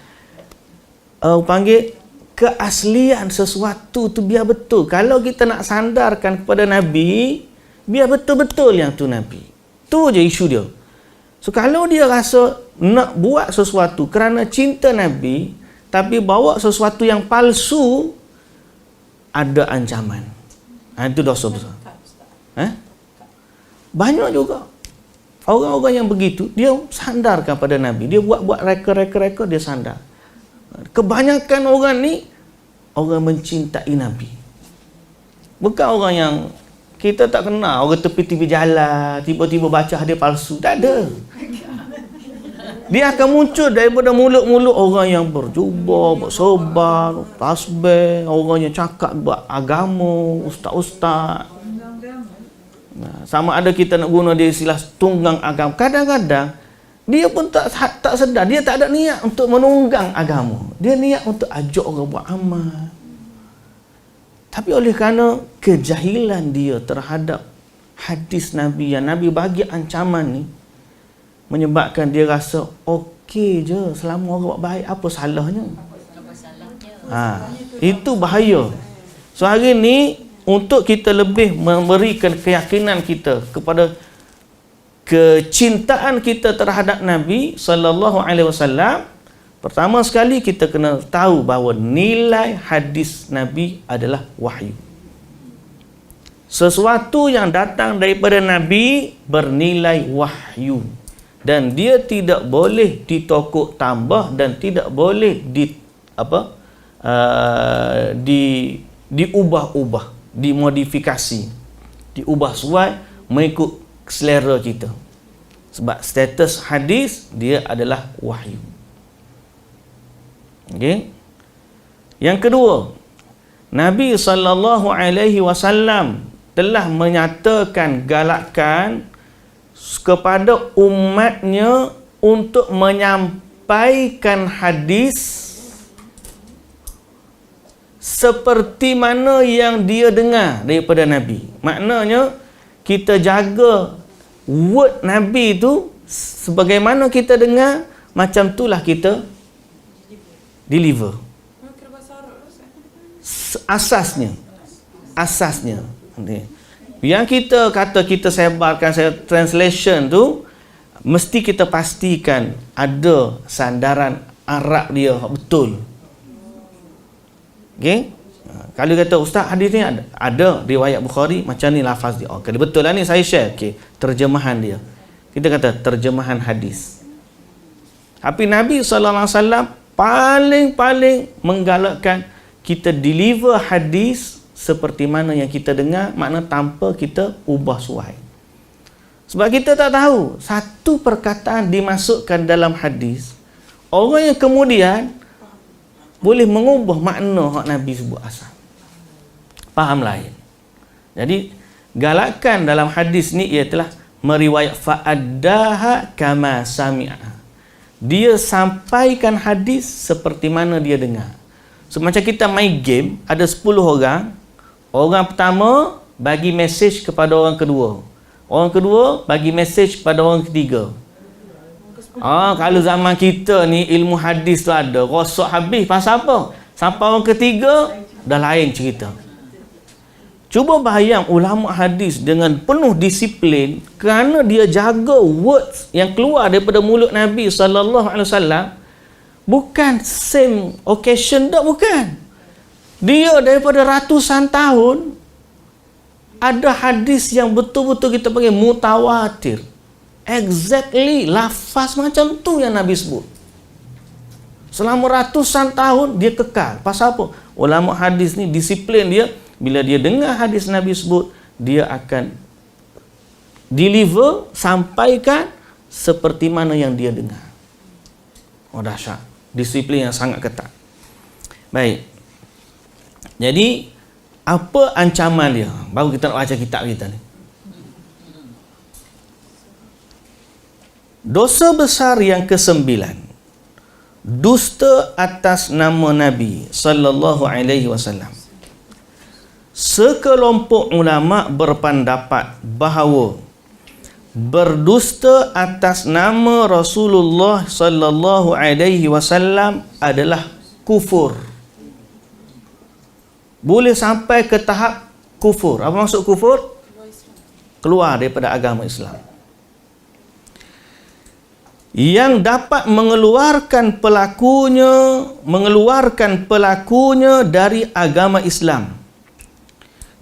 panggil keaslian sesuatu tu biar betul. Kalau kita nak sandarkan kepada Nabi, biar betul-betul yang tu Nabi. Tu je isu dia. So kalau dia rasa nak buat sesuatu kerana cinta Nabi tapi bawa sesuatu yang palsu, ada ancaman. Itu dosa besar. Banyak juga orang-orang yang begitu, dia sandarkan pada Nabi. Dia buat reka-reka dia sandar. Kebanyakan orang ni orang mencintai Nabi. Bukan orang yang kita tak kenal, orang tepi-tepi jalan tiba-tiba baca hadis palsu. Tak ada. Dia akan muncul daripada mulut-mulut orang yang berjubah, bersobar, tasbih, orang yang cakap buat agama, ustaz-ustaz. Sama ada kita nak guna dia istilah tunggang agama. Kadang-kadang dia pun tak sedar, dia tak ada niat untuk menunggang agama. Dia niat untuk ajak orang buat amal. Tapi oleh kerana kejahilan dia terhadap hadis Nabi yang Nabi bagi ancaman ni, menyebabkan dia rasa okey je, selama orang buat baik, apa salahnya? Itu bahaya. So hari ni untuk kita lebih memberikan keyakinan kita kepada kecintaan kita terhadap Nabi sallallahu alaihi wasallam, pertama sekali kita kena tahu bahawa nilai hadis Nabi adalah wahyu. Sesuatu yang datang daripada Nabi bernilai wahyu dan dia tidak boleh ditokok tambah dan tidak boleh diubah-ubah, dimodifikasi, diubah sesuai mengikut selera kita. Sebab status hadis dia adalah wahyu. Okey. Yang kedua, Nabi sallallahu alaihi wasallam telah menyatakan galakan kepada umatnya untuk menyampaikan hadis seperti mana yang dia dengar daripada Nabi. Maknanya kita jaga word Nabi itu sebagaimana kita dengar, macam itulah kita deliver. Asasnya. Yang kita kata kita sebarkan translation tu, mesti kita pastikan ada sandaran Arab dia betul. Okey? Kalau kata ustaz hadis ni ada riwayat Bukhari macam ni lafaz dia. Okey, betul lah ni saya share. Okey, terjemahan dia. Kita kata terjemahan hadis. Tapi Nabi sallallahu alaihi wasallam paling menggalakkan kita deliver hadis seperti mana yang kita dengar, makna tanpa kita ubah suai. Sebab kita tak tahu satu perkataan dimasukkan dalam hadis, orang yang kemudian boleh mengubah makna hak Nabi sebut asal. Faham lain. Jadi galakan dalam hadis ni ialah meriwayat fa'addaha kama sami'a. Dia sampaikan hadis seperti mana dia dengar. So, macam kita main game, ada 10 orang. Orang pertama bagi mesej kepada orang kedua. Orang kedua bagi mesej pada orang ketiga. Kalau zaman kita ni ilmu hadis tu ada, rosak habis pasal apa? Sampai orang ketiga dah lain cerita. Cuba bayang ulama hadis dengan penuh disiplin kerana dia jaga words yang keluar daripada mulut Nabi sallallahu alaihi wasallam, bukan same occasion dah, bukan. Dia daripada ratusan tahun ada hadis yang betul-betul kita panggil mutawatir. Exactly lafaz macam tu yang Nabi sebut. Selama ratusan tahun dia kekal. Pasal apa? Ulama hadis ni disiplin dia. Bila dia dengar hadis Nabi sebut, dia akan deliver, sampaikan seperti mana yang dia dengar. Oh, dahsyat. Disiplin yang sangat ketat. Baik. Jadi, apa ancaman dia? Baru kita nak baca kitab kita ni. Dosa besar yang ke-9. Dusta atas nama Nabi sallallahu alaihi wasallam. Sekelompok ulama berpendapat bahawa berdusta atas nama Rasulullah sallallahu alaihi wasallam adalah kufur. Boleh sampai ke tahap kufur. Apa maksud kufur? Keluar daripada agama Islam. Yang dapat mengeluarkan pelakunya dari agama Islam.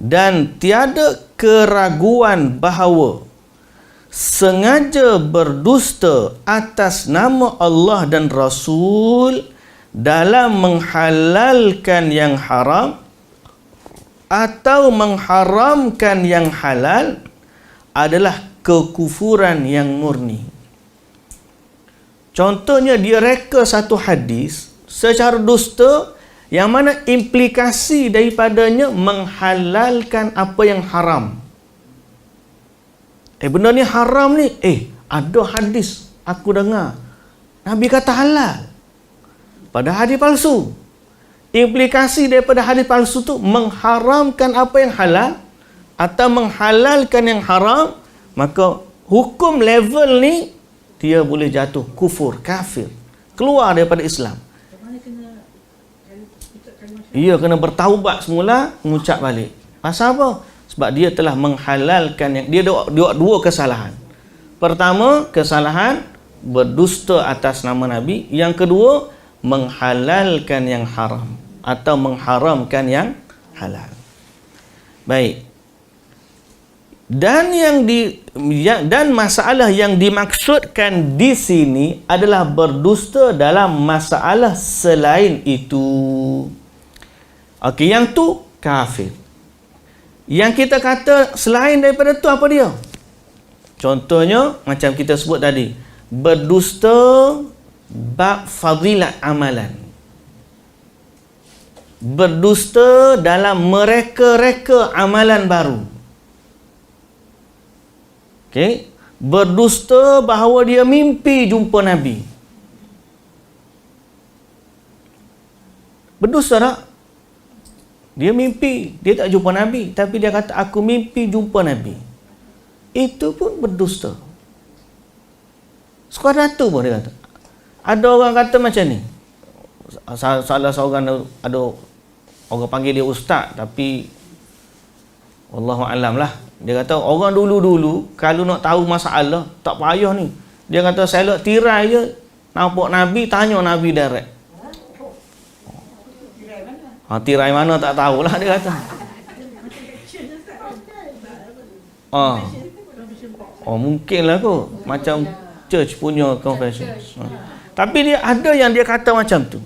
Dan tiada keraguan bahawa sengaja berdusta atas nama Allah dan Rasul dalam menghalalkan yang haram atau mengharamkan yang halal adalah kekufuran yang murni. Contohnya dia reka satu hadis secara dusta yang mana implikasi daripadanya menghalalkan apa yang haram. Benda ni haram ni. Ada hadis aku dengar Nabi kata halal. Padahal hadis palsu. Implikasi daripada hadis palsu tu mengharamkan apa yang halal atau menghalalkan yang haram, maka hukum level ni dia boleh jatuh kufur, kafir, keluar daripada Islam. Ia kena bertaubat semula, mengucap balik. Pasal apa? Sebab dia telah menghalalkan yang dia dua kesalahan. Pertama, kesalahan berdusta atas nama Nabi. Yang kedua, menghalalkan yang haram atau mengharamkan yang halal. Baik. Dan masalah yang dimaksudkan di sini adalah berdusta dalam masalah selain itu. Okey, yang tu kafir. Yang kita kata selain daripada tu apa dia? Contohnya macam kita sebut tadi, berdusta bab fadilat amalan. Berdusta dalam mereka-reka amalan baru. Okey, berdusta bahawa dia mimpi jumpa Nabi. Berdusta tak? Dia mimpi, dia tak jumpa Nabi, tapi dia kata aku mimpi jumpa Nabi. Itu pun berdusta. Sekadar tu pun dia kata. Ada orang kata macam ni. Salah seorang ada orang panggil dia ustaz, tapi wallahu alam lah. Dia kata orang dulu-dulu kalau nak tahu masalah tak payah ni. Dia kata selok tirai je nampak Nabi, tanya Nabi direct. Tirai mana tak tahulah dia kata. Mungkinlah kot macam church punya confession. Tapi dia ada yang dia kata macam tu.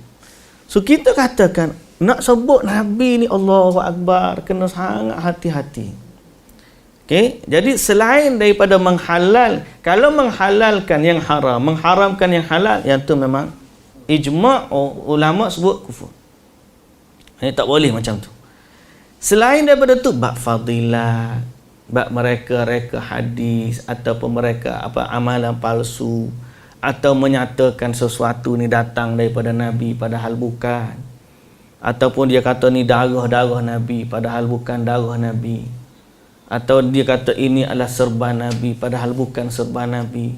So kita katakan nak sebut Nabi ni Allahu Akbar, kena sangat hati-hati. Okey, jadi selain daripada kalau menghalalkan yang haram, mengharamkan yang halal, yang tu memang ijma' ulama sebut kufur. Ini tak boleh macam tu. Selain daripada tu bab fadilat, bab mereka-reka hadis ataupun mereka amalan palsu atau menyatakan sesuatu ni datang daripada Nabi padahal bukan, ataupun dia kata ni darah Nabi padahal bukan darah Nabi. atau dia kata ini adalah serban Nabi padahal bukan serban Nabi,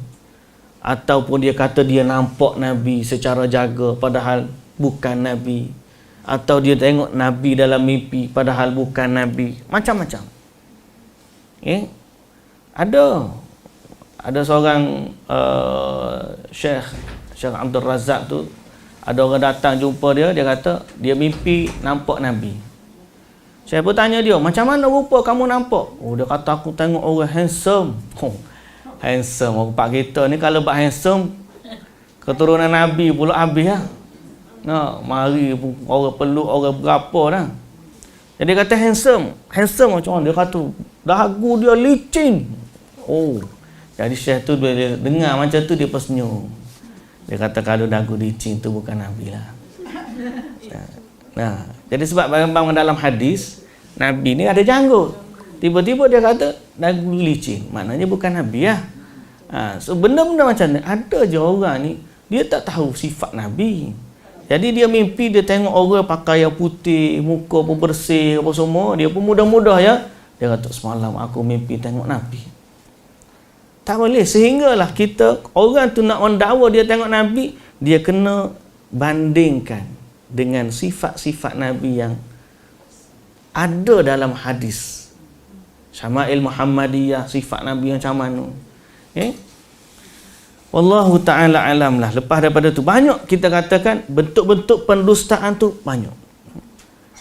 ataupun dia kata dia nampak Nabi secara jaga padahal bukan Nabi, atau dia tengok Nabi dalam mimpi padahal bukan Nabi, macam-macam. Ada seorang Syekh Abdul Razak tu, ada orang datang jumpa dia, dia kata dia mimpi nampak Nabi. Saya pun tanya dia, macam mana rupa kamu nampak? Oh, dia kata aku tengok orang handsome. Handsome, orang pak kita ni kalau buat handsome, keturunan Nabi pula habis lah. Mari orang peluk orang berapa dah. Jadi dia kata handsome macam mana? Dia kata dagu dia licin. Oh, jadi Syekh tu bila dengar macam tu dia tersenyum. Dia kata kalau dagu licin tu bukan Nabi lah. Jadi sebab barang-barang dalam hadis Nabi ni ada janggut. Tiba-tiba dia kata dagu licin, maknanya bukan Nabi lah. So benda-benda macam ni ada je orang ni dia tak tahu sifat Nabi. Jadi dia mimpi dia tengok orang pakai yang putih, muka pun bersih apa semua, dia pun mudah-mudah ya. Dia kata semalam aku mimpi tengok Nabi. Tak boleh, sehinggalah kita orang tu nak mendakwa dia tengok Nabi, dia kena bandingkan dengan sifat-sifat Nabi yang ada dalam hadis. Syama'il Muhammadiyah, sifat Nabi yang macam mana. Wallahu ta'ala alam lah. Lepas daripada tu banyak kita katakan bentuk-bentuk pendustaan tu banyak.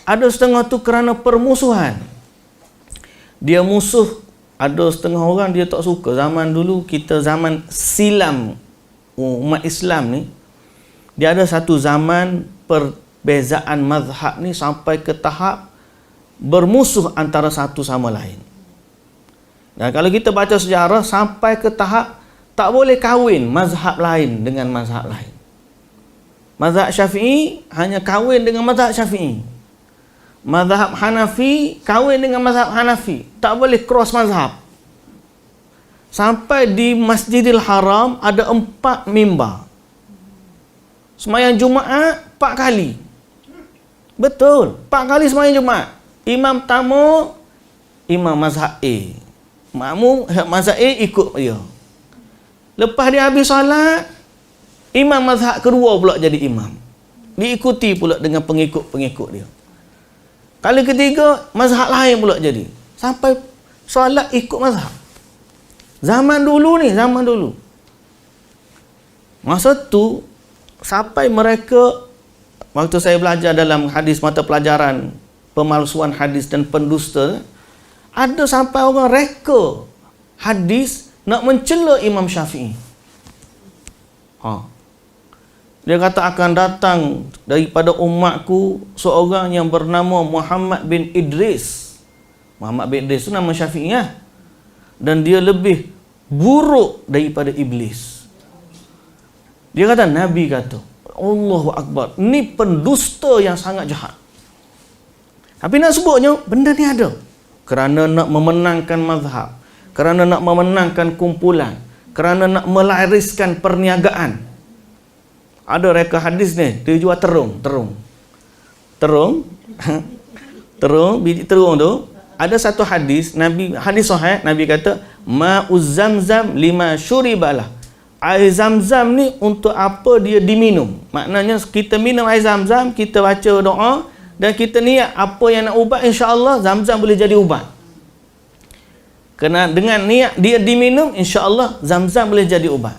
Ada setengah tu kerana permusuhan. Dia musuh. Ada setengah orang dia tak suka. Zaman dulu kita zaman silam umat Islam ni, dia ada satu zaman perbezaan mazhab ni sampai ke tahap bermusuh antara satu sama lain. Dan kalau kita baca sejarah sampai ke tahap tak boleh kahwin mazhab lain dengan mazhab lain. Mazhab Syafi'i hanya kahwin dengan mazhab Syafi'i. Mazhab Hanafi kahwin dengan mazhab Hanafi. Tak boleh cross mazhab. Sampai di Masjidil Haram ada 4 mimbar. Sembahyang Jumaat 4 kali. Betul, 4 kali sembahyang Jumaat. Imam tamu imam mazhab A. Makmum mazhab A ikut dia. Lepas dia habis solat, imam mazhab kedua pula jadi imam. Diikuti pula dengan pengikut-pengikut dia. Kali ketiga, mazhab lain pula jadi. Sampai solat ikut mazhab. Zaman dulu ni, zaman dulu. Masa tu, sampai mereka, waktu saya belajar dalam hadis mata pelajaran pemalsuan hadis dan pendusta, ada sampai orang reka hadis nak mencela Imam Syafi'i. Dia kata akan datang daripada umatku seorang yang bernama Muhammad bin Idris. Muhammad bin Idris itu nama Syafi'i ya. Dan dia lebih buruk daripada iblis. Dia kata, Nabi kata, Allahu Akbar, ni pendusta yang sangat jahat. Tapi nak sebutnya, benda ni ada. Kerana nak memenangkan mazhab, kerana nak memenangkan kumpulan, kerana nak melariskan perniagaan. Ada reka hadis ni, dia jual terung biji terung tu. Ada satu hadis Nabi, hadis sahih, Nabi kata ma'uz zamzam lima syuribalah. Air zam-zam ni untuk apa dia diminum. Maknanya kita minum air zam-zam, kita baca doa dan kita niat apa yang nak ubat, insya-Allah zam-zam boleh jadi ubat. Kerana dengan niat dia diminum, insya-Allah zam-zam boleh jadi ubat.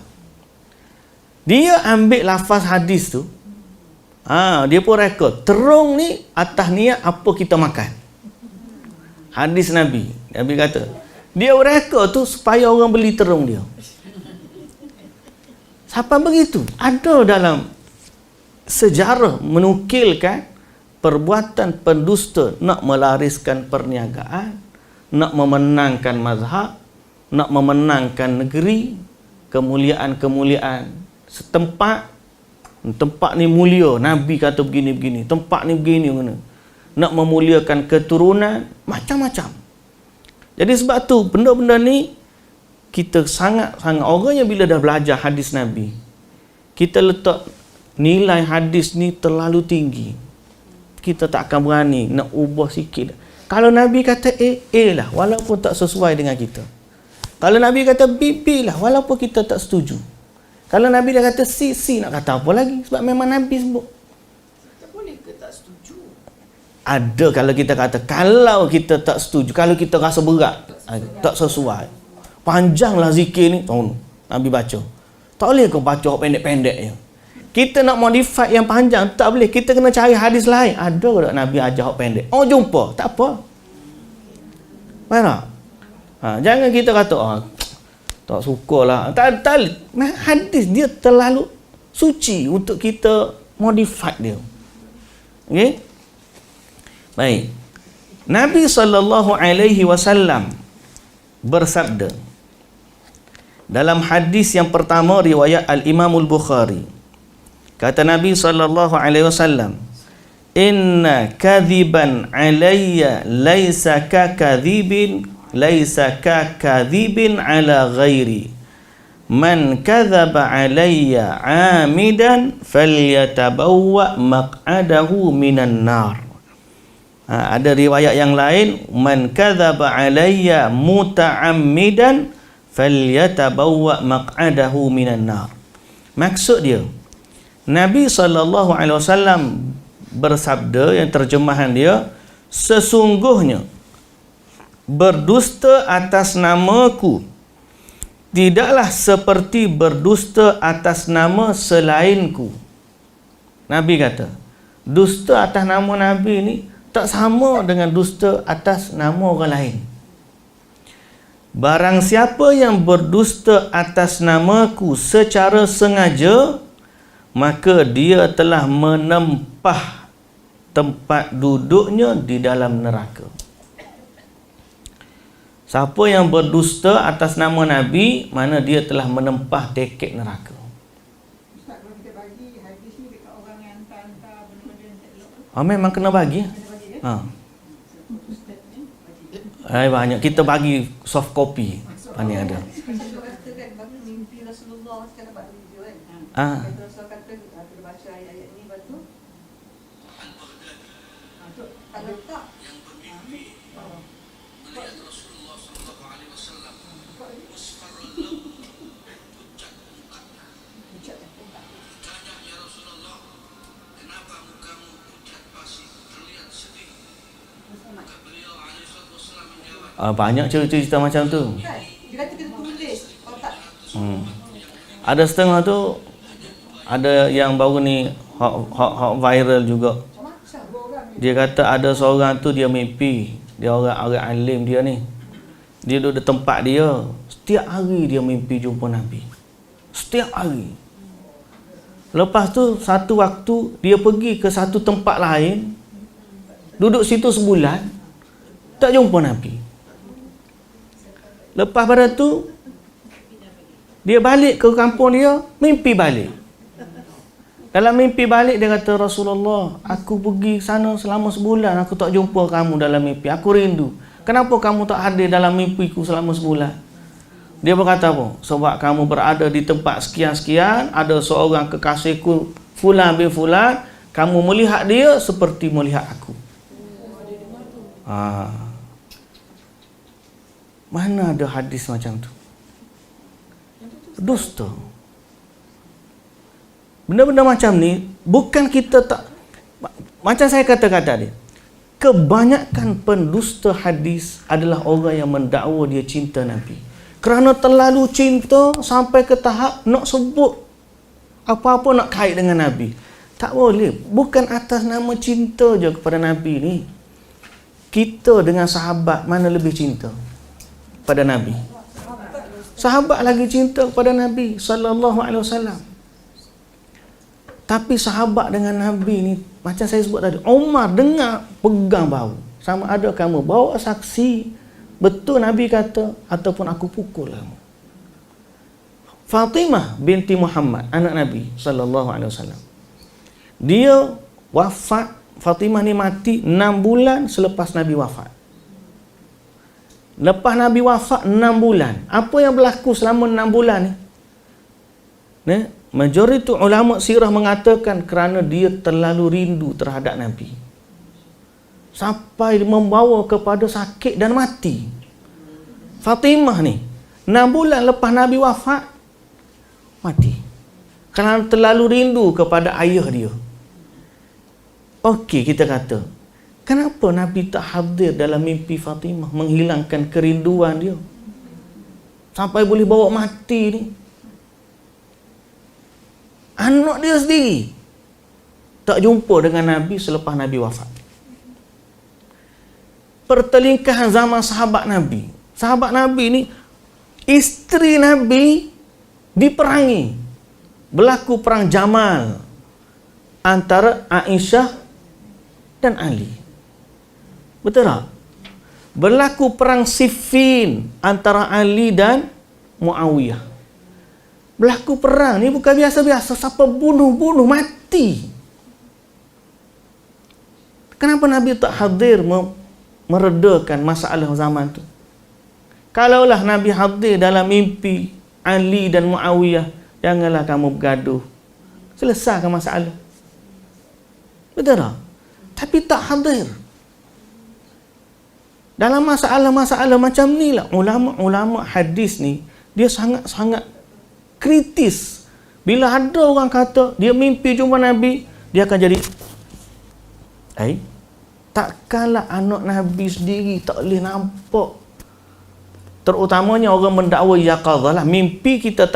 Dia ambil lafaz hadis tu, dia pun rekod terung ni atas niat apa kita makan. Hadis Nabi, Nabi kata dia rekod tu supaya orang beli terung dia. Sampai begitu. Ada dalam sejarah menukilkan perbuatan pendusta nak melariskan perniagaan, nak memenangkan mazhab, nak memenangkan negeri, kemuliaan-kemuliaan setempat. Tempat ni mulia, Nabi kata begini-begini, tempat ni begini, nak memuliakan keturunan, macam-macam. Jadi sebab tu benda-benda ni kita sangat-sangat, orang yang bila dah belajar hadis Nabi, kita letak nilai hadis ni terlalu tinggi, kita tak akan berani nak ubah sikit. Kalau Nabi kata A lah, walaupun tak sesuai dengan kita. Kalau Nabi kata B lah, walaupun kita tak setuju. Kalau Nabi dah kata C nak kata apa lagi? Sebab memang Nabi sebut.
Tak boleh ke tak setuju?
Ada kalau kita kata, kalau kita tak setuju, kalau kita rasa berat, tak sesuai. Panjanglah zikir ni, Nabi baca. Tak boleh kau baca pendek-pendek je. Kita nak modify yang panjang, tak boleh. Kita kena cari hadis lain. Ada tak Nabi ajar pendek? Oh, jumpa. Tak apa. Faham tak? Jangan kita kata, tak suka lah. Tak. Hadis dia terlalu suci untuk kita modify dia. Okey? Baik. Nabi SAW bersabda dalam hadis yang pertama riwayat Al-Imam Al-Bukhari. Kata Nabi SAW, inna kadhiban alayya laysa ka kadhibin ala ghairi. Man kadhaba alayya amidan falyatabawwa maq'adahu minan nar. Ada riwayat yang lain, man kadhaba alayya muta'ammidan falyatabawwa maq'adahu minan nar. Maksud dia, Nabi SAW bersabda, yang terjemahan dia, sesungguhnya berdusta atas namaku tidaklah seperti berdusta atas nama selainku. Nabi kata, dusta atas nama Nabi ni tak sama dengan dusta atas nama orang lain. Barang siapa yang berdusta atas namaku secara sengaja, maka dia telah menempah tempat duduknya di dalam neraka. Siapa yang berdusta atas nama Nabi, mana dia telah menempah tiket neraka.
Ustaz, kalau kita bagi hadis ni dekat orang yang hantar benda-benda yang tak elok,
Memang kena bagi.
kena bagi ya? Ustaz ni bagi.
Banyak. Kita bagi soft copy. Ni ada.
Kalau kata kan, baru mimpi Rasulullah sekarang baru video kan. Kata Rasulullah kata, kita baca ayat-ayat ni, lepas tu tak letak.
Banyak cerita-cerita macam tu.
Kan? Dia kata kita tulis. Kalau tak,
Ada setengah tu, ada yang baru ni hot viral juga.
macam
Dia kata ada seorang tu dia mimpi, dia orang alim dia ni. Dia duduk di tempat dia, setiap hari dia mimpi jumpa Nabi. Setiap hari. Lepas tu satu waktu dia pergi ke satu tempat lain, duduk situ sebulan, tak jumpa Nabi. Lepas pada tu dia balik ke kampung dia, mimpi balik. Dalam mimpi balik dia kata, Rasulullah, aku pergi sana selama sebulan, aku tak jumpa kamu dalam mimpi. Aku rindu. Kenapa kamu tak hadir dalam mimpiku selama sebulan? Dia berkata apa? Sebab kamu berada di tempat sekian-sekian, ada seorang kekasihku fulan bin fulan, kamu melihat dia seperti melihat aku. Mana ada hadis macam tu? Dusta. Benda-benda macam ni bukan kita tak, macam saya kata-kata dia, kebanyakan pendusta hadis adalah orang yang mendakwa dia cinta Nabi. Kerana terlalu cinta sampai ke tahap nak sebut apa-apa nak kait dengan Nabi. Tak boleh. Bukan atas nama cinta je kepada Nabi ni. Kita dengan sahabat mana lebih cinta pada Nabi? Sahabat lagi cinta kepada Nabi sallallahu alaihi wasallam. Tapi sahabat dengan Nabi ni, macam saya sebut tadi, Umar dengar pegang bau. Sama ada kamu bawa saksi betul Nabi kata ataupun aku pukul kamu. Fatimah binti Muhammad, anak Nabi sallallahu alaihi wasallam. Dia wafat, Fatimah ni mati 6 bulan selepas Nabi wafat. Lepas Nabi wafat 6 bulan, apa yang berlaku selama 6 bulan ni? Majoriti ulama sirah mengatakan kerana dia terlalu rindu terhadap Nabi sampai membawa kepada sakit dan mati. Fatimah ni 6 bulan lepas Nabi wafat mati kerana terlalu rindu kepada ayah dia. Okey, kita kata, kenapa Nabi tak hadir dalam mimpi Fatimah menghilangkan kerinduan dia sampai boleh bawa mati ni? Anak dia sendiri tak jumpa dengan Nabi selepas Nabi wafat. Pertelingkahan zaman sahabat Nabi. Sahabat Nabi ni, isteri Nabi diperangi. Berlaku perang Jamal antara Aisyah dan Ali. Betul tak? Berlaku perang Siffin antara Ali dan Muawiyah. Berlaku perang ni bukan biasa-biasa. Siapa bunuh-bunuh mati. Kenapa Nabi tak hadir meredakan masalah zaman tu? Kalaulah Nabi hadir dalam mimpi Ali dan Muawiyah, janganlah kamu bergaduh, selesaikan masalah. Betul tak? Tapi tak hadir. Dalam masalah-masalah macam ni lah, ulama-ulama hadis ni, dia sangat-sangat kritis. Bila ada orang kata dia mimpi jumpa Nabi, dia akan jadi takkanlah anak Nabi sendiri tak boleh nampak. Terutamanya orang mendakwa yaqadzah lah. Mimpi kita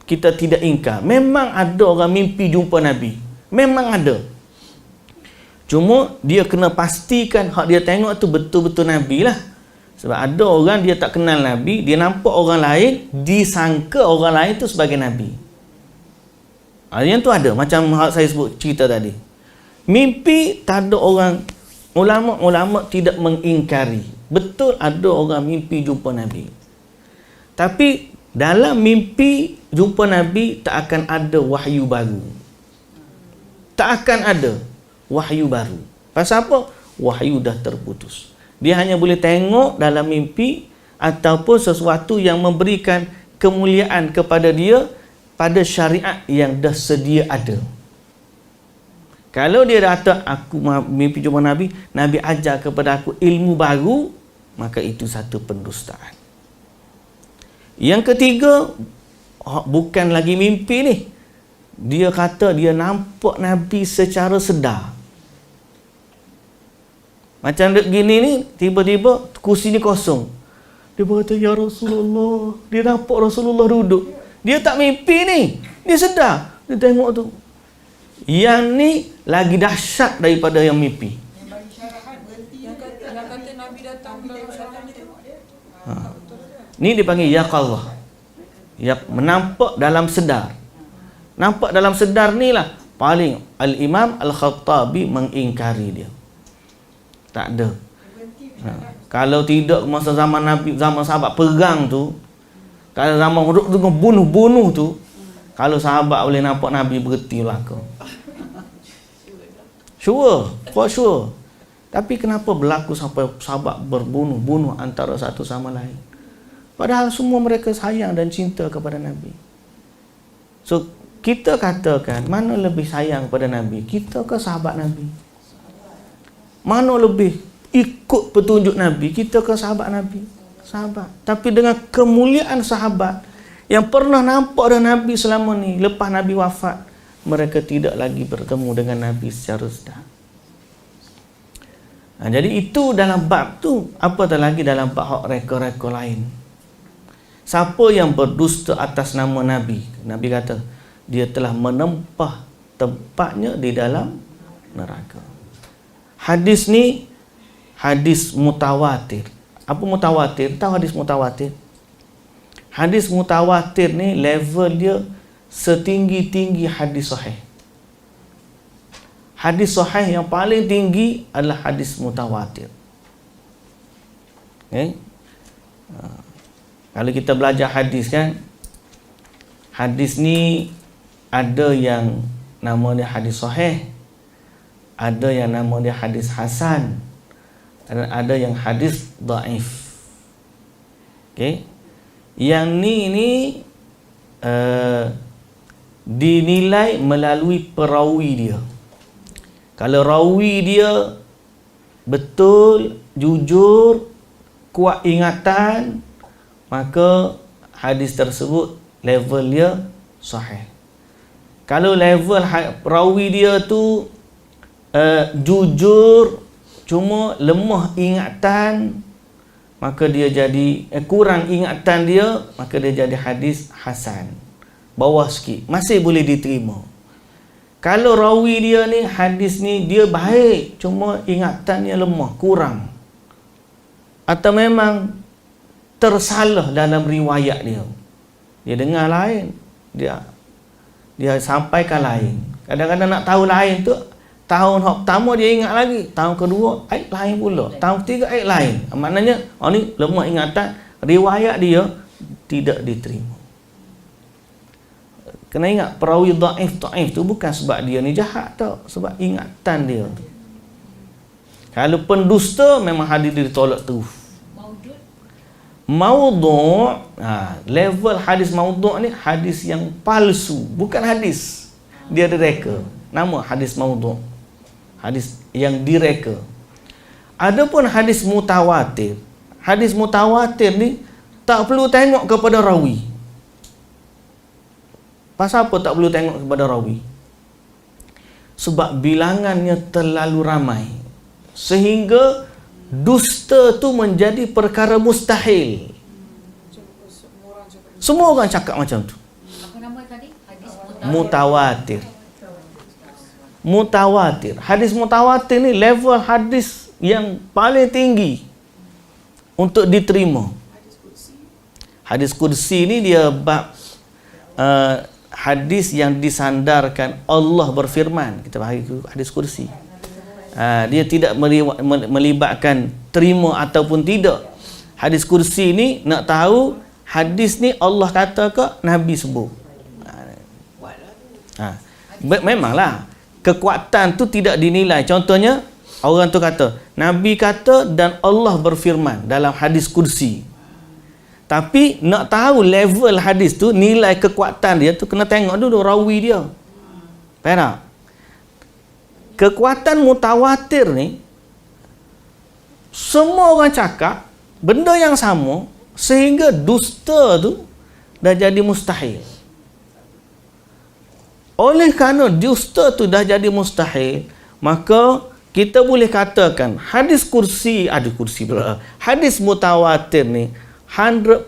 kita tidak ingkar. Memang ada orang mimpi jumpa Nabi. Memang ada. Cuma dia kena pastikan hak dia tengok tu betul-betul Nabi lah. Sebab ada orang dia tak kenal Nabi, dia nampak orang lain, disangka orang lain tu sebagai Nabi. Yang tu ada. Macam hak saya sebut cerita tadi. Mimpi tak ada orang, ulama-ulama tidak mengingkari. Betul ada orang mimpi jumpa Nabi. Tapi dalam mimpi jumpa Nabi tak akan ada wahyu baru. Tak akan ada wahyu baru. Pasal apa? Wahyu dah terputus. Dia hanya boleh tengok dalam mimpi ataupun sesuatu yang memberikan kemuliaan kepada dia pada syariat yang dah sedia ada. Kalau dia kata aku mimpi jumpa Nabi, Nabi ajar kepada aku ilmu baru, maka itu satu pendustaan. Yang ketiga, bukan lagi mimpi ni. Dia kata dia nampak Nabi secara sedar. Macam gini ni, tiba-tiba kursi ni kosong. Dia berkata, ya Rasulullah. Dia nampak Rasulullah duduk. Dia tak mimpi ni. Dia sedar. Dia tengok tu. Yang ni lagi dahsyat daripada yang mimpi.
Yang kata Nabi datang dalam syaitan itu.
Ni dipanggil yaqadzah. Ya, menampak dalam sedar. Nampak dalam sedar ni lah paling Al-Imam Al-Khattabi mengingkari dia. Tak ada. Kalau tidak masa zaman Nabi, zaman sahabat perang tu, kalau zaman bunuh-bunuh tu, kalau sahabat boleh nampak Nabi berhenti belaka. Sure, for sure. Tapi kenapa berlaku sampai sahabat berbunuh-bunuh antara satu sama lain? Padahal semua mereka sayang dan cinta kepada Nabi. So, kita katakan, mana lebih sayang kepada Nabi? Kita ke sahabat Nabi? Mana lebih ikut petunjuk Nabi? Kita ke sahabat Nabi? Sahabat. Tapi dengan kemuliaan sahabat yang pernah nampak dengan Nabi selama ni, lepas Nabi wafat, mereka tidak lagi bertemu dengan Nabi secara sedar. Jadi itu dalam bab tu. Apatah lagi dalam bab reka-reka lain. Siapa yang berdusta atas nama Nabi, Nabi kata dia telah menempah tempatnya di dalam neraka. Hadis ni hadis mutawatir. Apa mutawatir? Tahu hadis mutawatir? Hadis mutawatir ni level dia setinggi-tinggi hadis sahih. Hadis sahih yang paling tinggi adalah hadis mutawatir. Okay? Kalau kita belajar hadis kan, hadis ni ada yang nama dia hadis sahih, ada yang nama dia hadis hasan, dan ada yang hadis dhaif. Okay? Yang ni dinilai melalui perawi dia. Kalau rawi dia betul, jujur, kuat ingatan, maka hadis tersebut level dia sahih. Kalau level perawi dia tu jujur cuma lemah ingatan, maka dia jadi kurang ingatan dia, maka dia jadi hadis hasan, bawah sikit, masih boleh diterima. Kalau rawi dia ni, hadis ni dia baik, cuma ingatannya lemah, kurang, atau memang tersalah dalam riwayat dia, dia dengar lain, dia sampaikan lain. Kadang-kadang nak tahu lain tu, tahun pertama dia ingat lagi, tahun kedua ayat lain pula, tahun ketiga ayat lain. Maknanya ni lemah ingatan, riwayat dia tidak diterima. Kena ingat, perawi dhaif tu bukan sebab dia ni jahat tau, sebab ingatan dia tu. Kalau pendusta, memang hadis dia ditolak terus. Maudhu', level hadis maudhu' ni hadis yang palsu, bukan hadis dia direka. Nama hadis maudhu', hadis yang direka. Adapun hadis mutawatir, hadis mutawatir ni tak perlu tengok kepada rawi. Pasal apa tak perlu tengok kepada rawi? Sebab bilangannya terlalu ramai, sehingga dusta tu menjadi perkara mustahil. Semua orang cakap macam tu.
Apa nama tadi? Hadis
Mutawatir. Mutawatir. Hadis mutawatir ni level hadis yang paling tinggi untuk diterima. Hadis kursi ni dia bab hadis yang disandarkan Allah berfirman. Kita bahas hadis kursi. Dia tidak melibatkan terima ataupun tidak. Hadis kursi ni nak tahu hadis ni Allah kata ke Nabi sebut. Memanglah kekuatan tu tidak dinilai. Contohnya orang tu kata Nabi kata dan Allah berfirman dalam hadis kursi. Tapi nak tahu level hadis tu, nilai kekuatan dia tu, kena tengok dulu rawi dia. Faham? Kekuatan mutawatir ni, semua orang cakap benda yang sama, sehingga dusta tu dah jadi mustahil. Oleh kerana dusta tu dah jadi mustahil, maka kita boleh katakan hadis kursi, hadis mutawatir ni 100%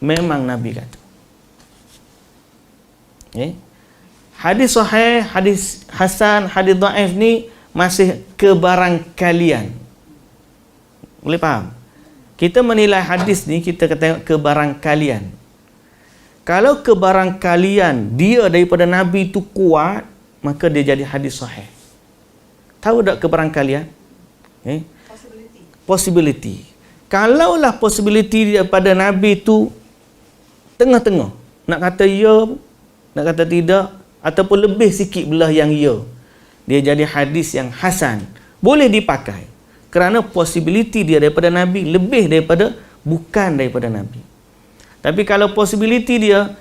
memang Nabi kata. Hadis sahih, hadis hasan, hadis dhaif ni masih kebarangkalian. Boleh faham? Kita menilai hadis ni, kita tengok kebarangkalian. Kalau kebarangkalian dia daripada Nabi tu kuat, maka dia jadi hadis sahih. Tahu tak kebarangkalian? Possibility. Kalaulah possibility daripada Nabi tu tengah-tengah, nak kata ya, nak kata tidak, ataupun lebih sikit belah yang ya, dia jadi hadis yang hasan, boleh dipakai, kerana possibility dia daripada Nabi lebih daripada bukan daripada Nabi. Tapi kalau possibility dia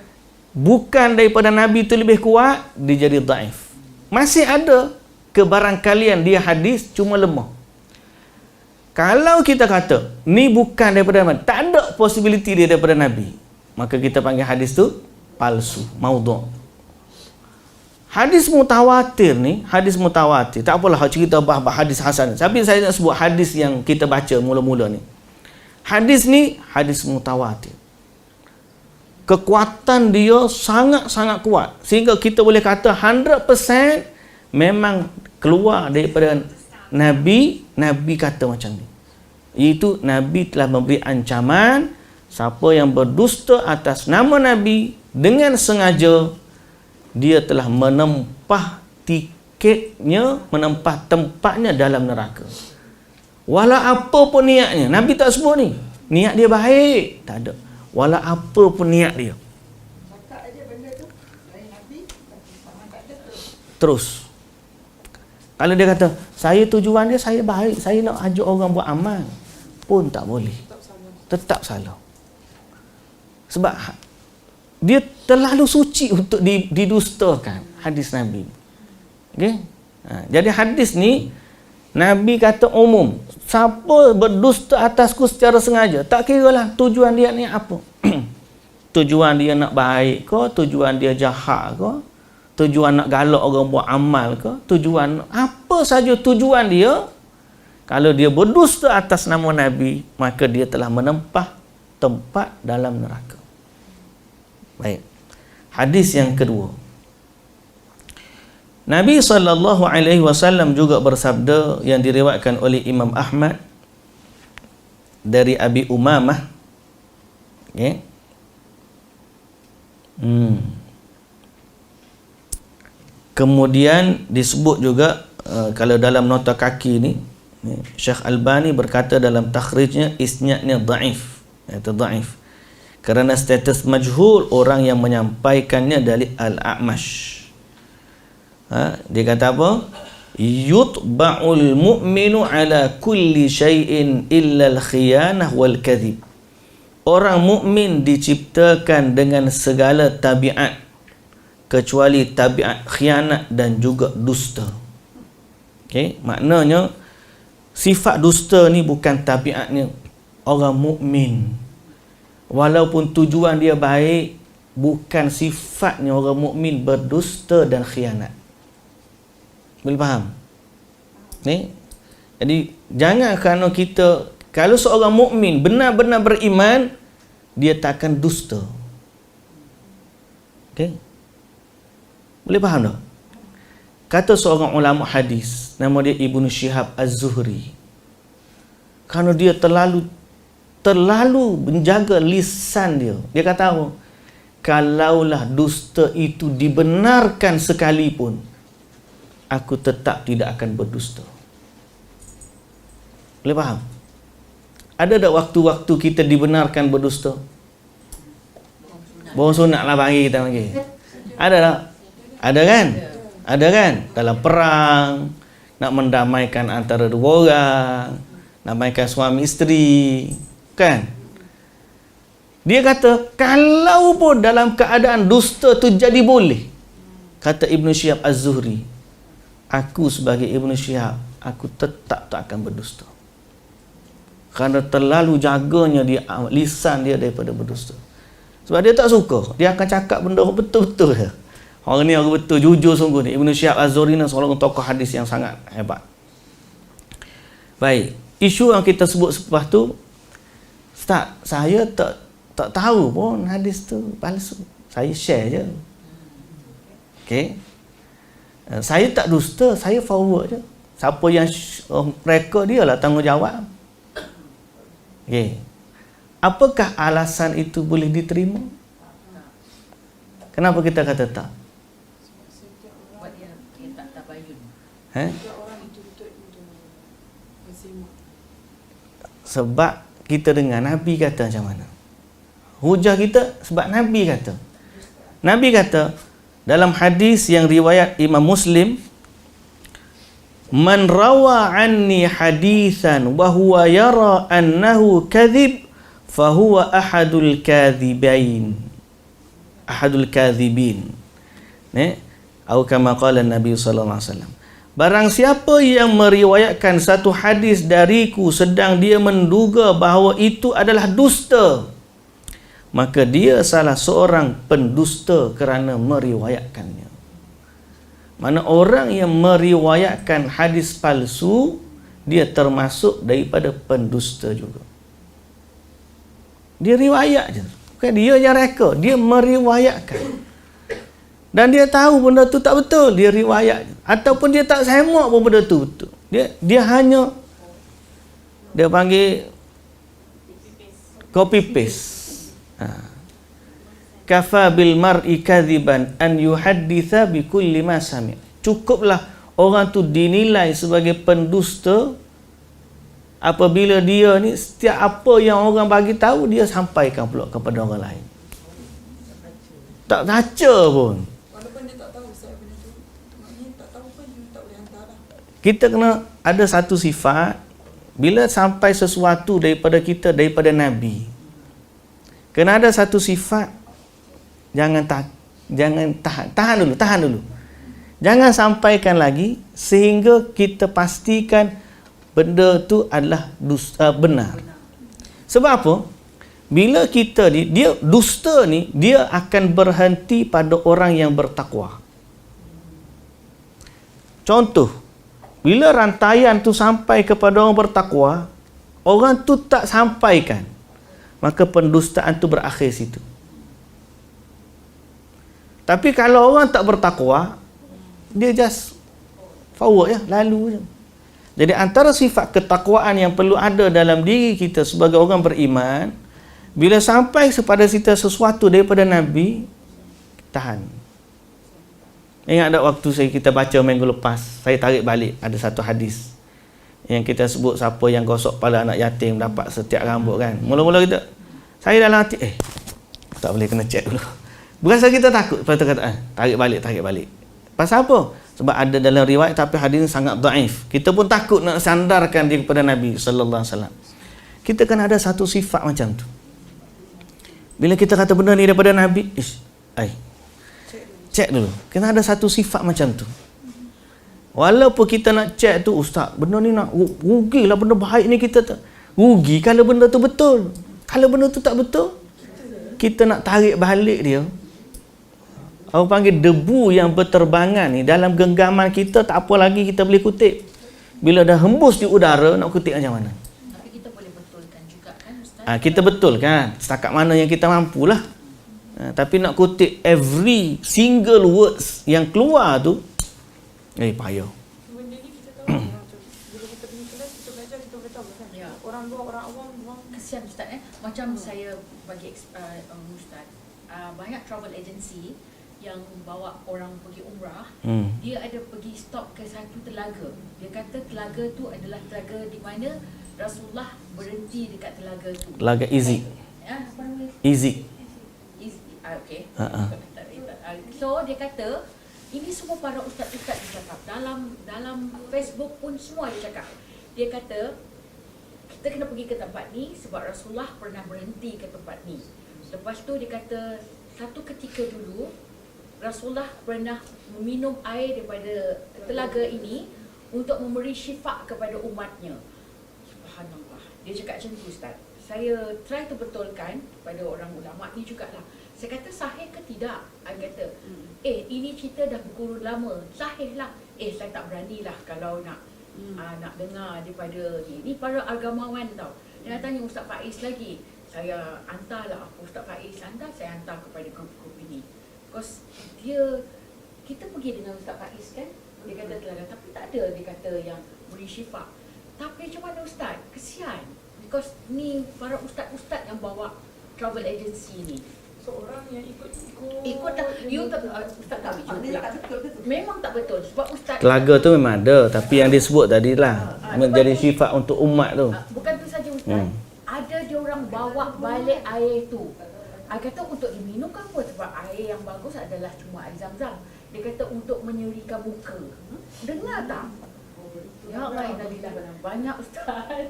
bukan daripada Nabi tu lebih kuat, dia jadi dhaif. Masih ada kebarangkalian dia hadis, cuma lemah. Kalau kita kata ni bukan daripada Nabi, tak ada possibility dia daripada Nabi, maka kita panggil hadis tu palsu, maudhu'. Hadis mutawatir ni, hadis mutawatir, tak apalah cerita bah hadis hasan. Tapi saya nak sebut hadis yang kita baca mula-mula ni. Hadis ni hadis mutawatir. Kekuatan dia sangat-sangat kuat, sehingga kita boleh kata 100% memang keluar daripada Nabi kata macam ni. Iaitu Nabi telah memberi ancaman, siapa yang berdusta atas nama Nabi dengan sengaja, dia telah menempah tiketnya, menempah tempatnya dalam neraka. Walau apa pun niatnya, Nabi tak sebut ni niat dia baik, tak ada. Walau apa pun niat dia,
Cakap aja benda tu dari Nabi, sama tak ada
terus. Kalau dia kata saya tujuan dia saya baik, saya nak ajak orang buat amal, pun tak boleh, tetap salah. Sebab dia terlalu suci untuk didustakan hadis Nabi. Okey? Jadi hadis ni Nabi kata umum, siapa berdusta atasku secara sengaja, tak kira lah tujuan dia ni apa. Tujuan dia nak baik ke, tujuan dia jahat ke, tujuan nak galak orang buat amal ke, tujuan apa saja tujuan dia, kalau dia berdusta atas nama Nabi, maka dia telah menempah tempat dalam neraka. Baik. Hadis yang kedua. Nabi SAW juga bersabda yang diriwayatkan oleh Imam Ahmad dari Abi Umamah. Okay. Kemudian disebut juga kalau dalam nota kaki ni, Syekh Albani berkata dalam takhrijnya isnadnya dhaif. Itu dhaif. Kerana status majhul orang yang menyampaikannya dari Al-A'mash. Dia kata apa? Yutba'ul mu'minu ala kulli syai'in illa al-khiyanah wal kadhib. Orang mukmin diciptakan dengan segala tabiat kecuali tabiat khianat dan juga dusta. Okey, maknanya sifat dusta ni bukan tabiatnya orang mukmin. Walaupun tujuan dia baik, bukan sifatnya orang mukmin berdusta dan khianat. Boleh faham? Ni. Jadi jangan kerana kita, kalau seorang mukmin benar-benar beriman, dia takkan dusta. Okey? Boleh faham tak? Kata seorang ulama hadis, nama dia Ibnu Syihab Az-Zuhri. Kerana dia terlalu menjaga lisan dia. Dia kata apa? Kalaulah dusta itu dibenarkan sekalipun, aku tetap tidak akan berdusta. Boleh faham? Ada tak waktu-waktu kita dibenarkan berdusta? Bohong sunat lah panggil kita panggil. Ada tak? Ada kan? Ada kan? Dalam perang, nak mendamaikan antara dua orang, damaikan suami isteri, kan? Dia kata, kalau pun dalam keadaan dusta tu jadi boleh, kata Ibnu Syihab Az-Zuhri, aku sebagai Ibnu Syihab, aku tetap tak akan berdusta. Kerana terlalu jaganya dia lisan dia daripada berdusta. Sebab dia tak suka, dia akan cakap benda betul-betul je. Orang ni orang betul, jujur sungguh ni. Ibnu Syihab Az-Zuhri ni seorang tokoh hadis yang sangat hebat. Baik, isu yang kita sebut selepas tu, Ustaz, saya tak tahu pun hadis tu palsu. Saya share je. Okey. Saya tak dusta, saya forward je. Siapa yang mereka dia lah tanggungjawab. Okey. Apakah alasan itu boleh diterima? Kenapa kita kata tak?
Sebab dia tak tabayun.
Sebab kita dengar Nabi kata macam mana? Hujah kita sebab Nabi kata. Nabi kata dalam hadis yang riwayat Imam Muslim, man rawa anni hadithan wa huwa yara annahu kadhib fahuwa ahadul kadhibin. Atau kama qala Nabi sallallahu alaihi wasallam. Barang siapa yang meriwayatkan satu hadis dariku sedang dia menduga bahawa itu adalah dusta, maka dia salah seorang pendusta kerana meriwayatkannya. Mana orang yang meriwayatkan hadis palsu, dia termasuk daripada pendusta juga. Dia riwayat je. Bukan dia yang reka, dia meriwayatkan. Dan dia tahu benda tu tak betul, dia riwayat. Ataupun dia tak semak pun benda tu betul. Dia hanya, dia panggil copy paste. Kafa bil mar'i kadhiban an yuhadditha bi kulli ma sami'. Cukuplah orang tu dinilai sebagai pendusta apabila dia ni setiap apa yang orang bagi tahu dia sampaikan pula kepada orang lain. Tak baca pun.
Walaupun dia tak tahu saya benda tu, maknanya tak tahu pun dia tak boleh hantar lah.
Kita kena ada satu sifat, bila sampai sesuatu daripada kita, daripada Nabi, kena ada satu sifat, tahan dulu. Jangan sampaikan lagi sehingga kita pastikan benda tu adalah benar. Sebab apa? Bila kita dia dusta ni, dia akan berhenti pada orang yang bertakwa. Contoh, bila rantaian tu sampai kepada orang bertakwa, orang tu tak sampaikan, maka pendustaan tu berakhir situ. Tapi kalau orang tak bertakwa, dia just forward je, lalu je. Jadi antara sifat ketakwaan yang perlu ada dalam diri kita sebagai orang beriman, bila sampai kepada kita sesuatu daripada Nabi, tahan. Ingat tak waktu kita baca minggu lepas, saya tarik balik ada satu hadis yang kita sebut siapa yang gosok kepala anak yatim dapat setiap rambut kan. Mula-mula kita, saya dalam hati, tak boleh, kena check dulu. Berasa kita takut, lepas tu kata, tarik balik. Pasal apa? Sebab ada dalam riwayat tapi hadis sangat dhaif. Kita pun takut nak sandarkan dia kepada Nabi sallallahu alaihi wasallam. Kita kena ada satu sifat macam tu. Bila kita kata benda ni daripada Nabi, cek dulu. Kena ada satu sifat macam tu. Walaupun kita nak cek tu, ustaz, benda ni nak rugilah, benda baik ni kita tak rugi kalau benda tu betul. Kalau benda tu tak betul, kita nak tarik balik dia. Orang panggil debu yang berterbangan ni dalam genggaman kita, tak apa lagi kita boleh kutip. Bila dah hembus di udara, nak kutip macam mana?
Tapi kita boleh betulkan juga kan Ustaz?
Kita betulkan setakat mana yang kita mampulah. Tapi nak kutip every single words yang keluar tu, payah.
Benda ni kita tahu bila kita pergi kelas, kita belajar, kita boleh tahu kan.
Ya.
Orang luar, orang awam,
Kesian Ustaz Macam saya bagi Ustaz, banyak travel agency yang bawa orang pergi umrah, dia ada pergi stop ke satu telaga. Dia kata telaga tu adalah telaga di mana Rasulullah berhenti dekat telaga tu.
Telaga Easy.
Apa nama dia?
Easy.
Okay. So dia kata ini semua para ustaz-ustaz dia cakap dalam Facebook pun semua dia cakap. Dia kata kita kena pergi ke tempat ni sebab Rasulullah pernah berhenti ke tempat ni. Lepas tu dia kata satu ketika dulu Rasulullah pernah meminum air daripada telaga ini untuk memberi syifa kepada umatnya. Subhanallah. Dia cakap macam tu Ustaz. Saya try to betulkan pada orang ulama ni jugalah. Saya kata sahih ke tidak? Saya kata, ini cerita dah berkurun lama. Sahih lah. Saya tak beranilah kalau nak dengar daripada ni. Ni para agamawan tau. Dia tanya Ustaz Faiz lagi. Saya hantarlah. Ustaz Faiz hantar, saya hantar kepada grup-grup ini. Because kita pergi dengan Ustaz Faiz kan, dia kata telaga, tapi tak ada dia kata yang beri syifa. Tapi macam mana Ustaz? Kesian. Because ni para ustaz-ustaz yang bawa travel agency ni.
so orang yang
Ikut tak, you tak, Ustaz tak betul. Memang tak betul sebab Ustaz
Telaga tu memang ada, tapi yang disebut tadi lah menjadi syifa untuk umat tu.
bukan tu saja Ustaz. Ada dia orang bawa balik air tu. Kata untuk diminum kan apa? Sebab air yang bagus adalah cuma air Zam-Zam. Dia kata untuk menyerikan muka. Dengar tak? Ya Allah, banyak Ustaz.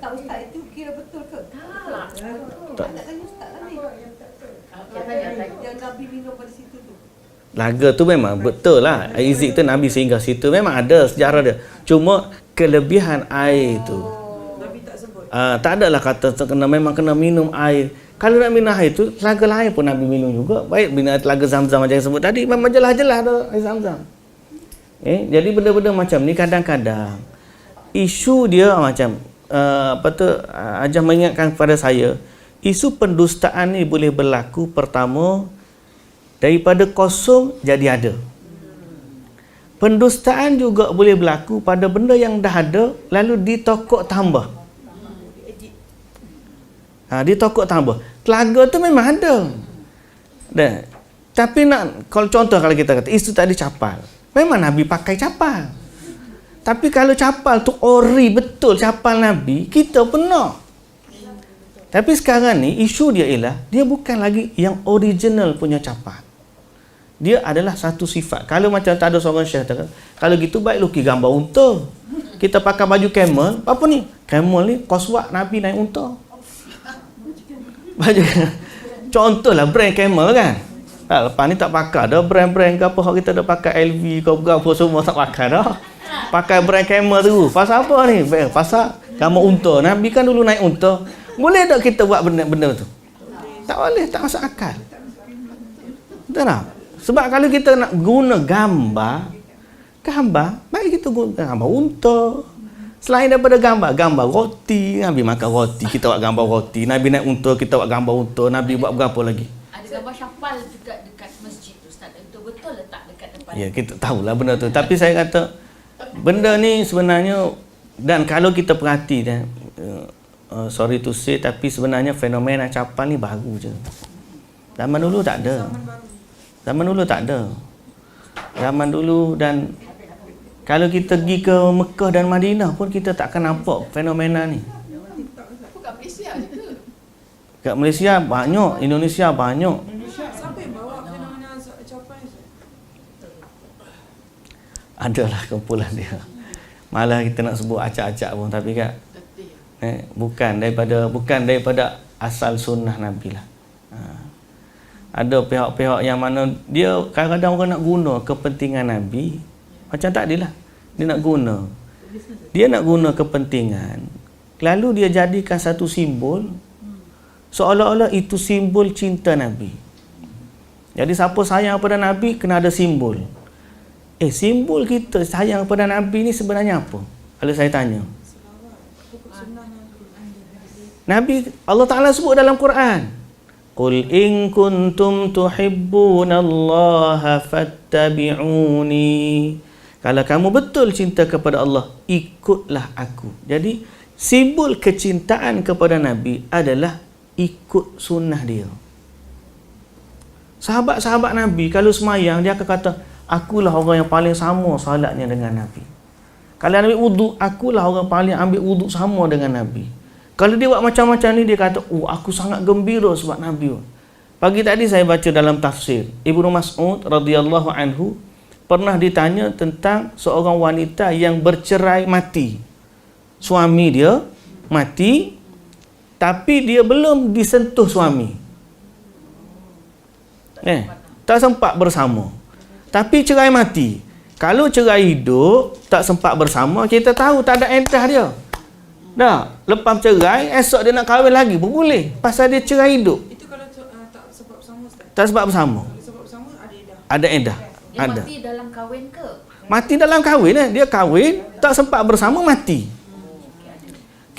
Tak Ustaz, itu kira betul ke?
Tak.
Betul. Tak tanya Ustaz lah ni. Yang Nabi minum pada situ tu.
Laga tu memang betul lah. Izik tu Nabi singgah situ. Memang ada sejarah dia. Cuma kelebihan air tu.
Nabi tak sebut.
Tak adalah kata memang kena minum air. Kalau nak minum air tu, telaga lain pun Nabi minum juga. Baik bina telaga Zam-Zam macam yang sebut tadi, memang jelas-jelas ada air Zam-Zam. Jadi benda-benda macam ni kadang-kadang isu dia macam Ajah mengingatkan kepada saya, isu pendustaan ni boleh berlaku pertama daripada kosong jadi ada. Pendustaan juga boleh berlaku pada benda yang dah ada lalu ditokok tambah. Ditokok tambah. Telaga tu memang ada. Tapi kalau contoh kalau kita kata isu tadi capal. Memang Nabi pakai capal. Tapi kalau capal tu ori betul capal Nabi, kita pun nak. Tapi sekarang ni isu dia ialah dia bukan lagi yang original punya capal. Dia adalah satu sifat. Kalau macam tak ada seorang syekh kata, kalau gitu baik lukis gambar unta. Kita pakai baju camel, apa ni? Camel ni koswat Nabi naik unta. Baju contohlah brand camel kan. Lepas ni tak pakai dah brand-brand ke apa kita dah pakai LV ke apa semua tak pakai dah. Pakai brand kamera tu. Pasal apa ni? Pasal gambar unta. Nabi kan dulu naik unta. Boleh tak kita buat benda-benda tu? Tak boleh, tak masuk akal. Betul tak? Sebab kalau kita nak guna gambar, baik kita guna gambar unta. Selain daripada gambar roti. Nabi makan roti, kita buat gambar roti. Nabi naik unta, kita buat gambar unta. Nabi buat berapa lagi?
Ada gambar syafal juga dekat masjid tu, Ustaz. Itu betul letak dekat depan.
Ya, kita tahulah benda tu. Tapi saya kata, benda ni sebenarnya, dan kalau kita perhati, sorry to say, tapi sebenarnya fenomena capal ni baru je. Zaman dulu tak ada. Zaman dulu, dan kalau kita pergi ke Mekah dan Madinah pun kita tak akan nampak fenomena ni.
Kat Malaysia je ke?
Kat Malaysia banyak, Indonesia banyak.
Siapa yang bawa fenomena capai ni?
Adalah kumpulan dia. Malah kita nak sebut acak-acak pun, tapi kan bukan daripada asal sunnah Nabi lah. Ada pihak-pihak yang mana dia kadang-kadang orang nak guna kepentingan Nabi. Macam tadi lah, dia nak guna kepentingan, lalu dia jadikan satu simbol seolah-olah itu simbol cinta Nabi. Jadi siapa sayang pada Nabi kena ada simbol. Simbol kita sayang pada Nabi ni sebenarnya apa? Kalau saya tanya, Nabi, Allah Ta'ala sebut dalam Quran, Qul in kuntum tuhibbunallaha fattabi'uni. Kalau kamu betul cinta kepada Allah, ikutlah aku. Jadi simbol kecintaan kepada Nabi adalah ikut sunnah dia. Sahabat-sahabat Nabi kalau semayang, dia akan kata, akulah orang yang paling sama salatnya dengan Nabi. Kalau Nabi wuduk, akulah orang paling ambil wuduk sama dengan Nabi. Kalau dia buat macam-macam ni, dia kata, aku sangat gembira sebab Nabi. Pagi tadi saya baca dalam tafsir, Ibnu Mas'ud radhiyallahu anhu pernah ditanya tentang seorang wanita yang bercerai mati. Suami dia mati, tapi dia belum disentuh suami. Tak sempat bersama. Tapi cerai mati. Kalau cerai hidup, tak sempat bersama, kita tahu tak ada iddah dia. Dah, lepas cerai, esok dia nak kahwin lagi pun boleh. Pasal dia cerai hidup.
Itu kalau tak sebab bersama, Ustaz?
Tak sebab bersama.
Kalau sebab bersama, ada iddah.
Ada iddah.
Dia
Ada.
mati dalam kahwin ke?
Mati dalam kahwin. Dia kahwin, tak sempat bersama, mati.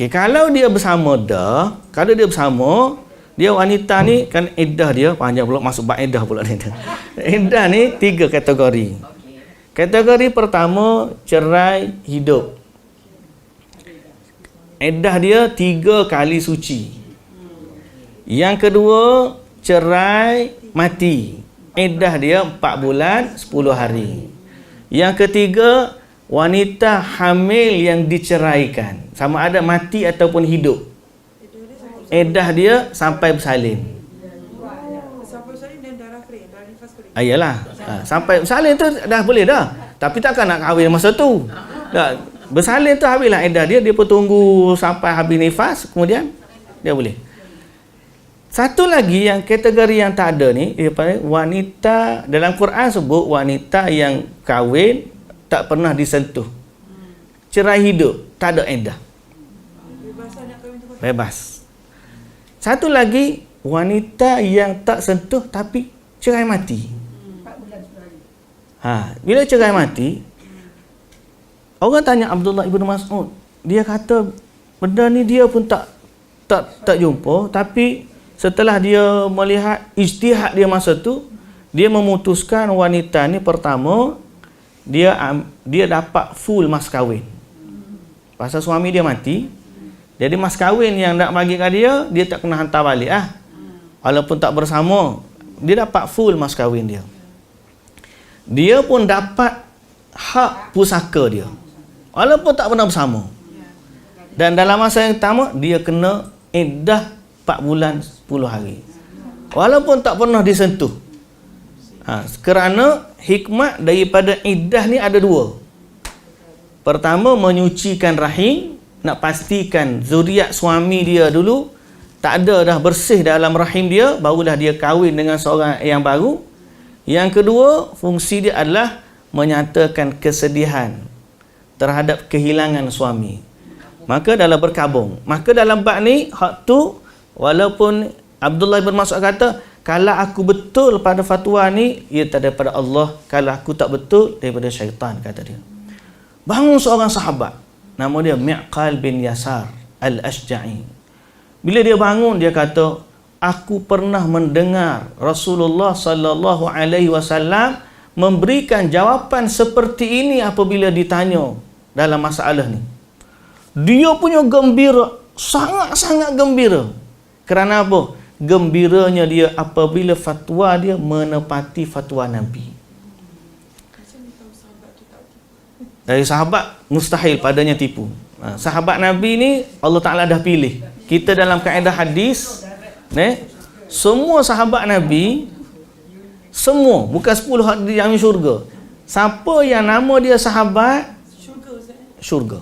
Kalau dia bersama dah, kalau dia bersama, dia wanita ni kan iddah dia panjang pula, masuk bab iddah pula ni. Iddah ni 3 kategori. Kategori pertama, cerai hidup. Iddah dia 3 kali suci. Yang kedua, cerai mati. Iddah dia 4 bulan 10 hari. Yang ketiga, wanita hamil yang diceraikan, sama ada mati ataupun hidup. Iddah dia sampai bersalin.
Sampai bersalin dan darah kering, darah nifas kering.
Ayalah. Sampai bersalin tu dah boleh dah. Tapi takkan nak kahwin masa tu. Dah, bersalin tu habislah iddah dia. Dia pun tunggu sampai habis nifas, kemudian dia boleh. Satu lagi yang kategori yang tak ada ni, wanita, dalam Quran sebut wanita yang kahwin tak pernah disentuh. Cerai hidup, tak ada iddah. Bebas. Satu lagi, wanita yang tak sentuh tapi cerai mati.
4 bulan 10 hari.
Bila cerai mati, orang tanya Abdullah ibn Mas'ud, dia kata benda ni dia pun tak jumpa, tapi setelah dia melihat ijtihad dia masa tu, dia memutuskan wanita ni pertama dia dapat full mas kahwin. Pasal suami dia mati, jadi mas kahwin yang nak bagi kat dia tak kena hantar balik walaupun tak bersama, dia dapat full mas kahwin dia. Dia pun dapat hak pusaka dia walaupun tak pernah bersama. Dan dalam masa yang pertama dia kena iddah 4 bulan 10 hari walaupun tak pernah disentuh. Kerana hikmat daripada iddah ni ada 2. Pertama, menyucikan rahim, nak pastikan zuriat suami dia dulu tak ada dah bersih dalam rahim dia, barulah dia kahwin dengan seorang yang baru. Yang kedua, fungsi dia adalah menyatakan kesedihan terhadap kehilangan suami. Maka dalam berkabung. Maka dalam bab ni, hak tu, walaupun Abdullah bin Mas'ud kata, kalau aku betul pada fatwa ni, ia daripada Allah. Kalau aku tak betul, daripada syaitan, kata dia. Bangun seorang sahabat, nama dia Mi'qal bin Yasar Al-Ashja'i. Bila dia bangun, dia kata, aku pernah mendengar Rasulullah sallallahu alaihi wasallam memberikan jawapan seperti ini apabila ditanya dalam masalah ni. Dia punya gembira, sangat-sangat gembira. Kerana apa? Gembiranya dia apabila fatwa dia menepati fatwa Nabi. Dari sahabat, mustahil padanya tipu. Sahabat Nabi ni Allah Ta'ala dah pilih. Kita dalam kaedah hadis, semua sahabat Nabi, semua, bukan 10 hak dijamin syurga. Siapa yang nama dia sahabat, syurga.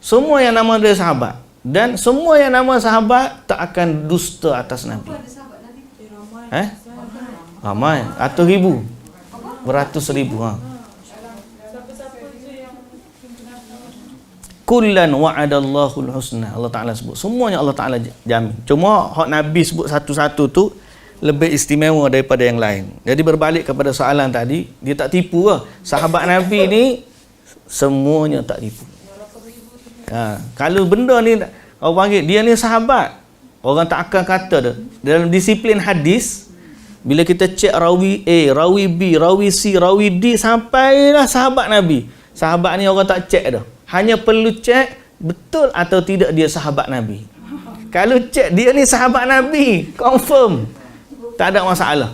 Semua yang nama dia sahabat. Dan semua yang nama sahabat tak akan dusta atas Nabi. Ramai. Ratus ribu. Beratus ribu. Kullan wa'adallahu al-husna. Allah Ta'ala sebut. Semuanya Allah Ta'ala jamin. Cuma hak Nabi sebut satu-satu tu lebih istimewa daripada yang lain. Jadi berbalik kepada soalan tadi, dia tak tipu lah. Sahabat Nabi ni semuanya tak tipu. Kalau benda ni orang panggil dia ni sahabat, orang tak akan kata dia. Dalam disiplin hadis, bila kita cek rawi A, rawi B, rawi C, rawi D, sampailah sahabat Nabi. Sahabat ni orang tak cek dah. Hanya perlu cek betul atau tidak dia sahabat Nabi. Kalau cek dia ni sahabat Nabi, confirm, tak ada masalah.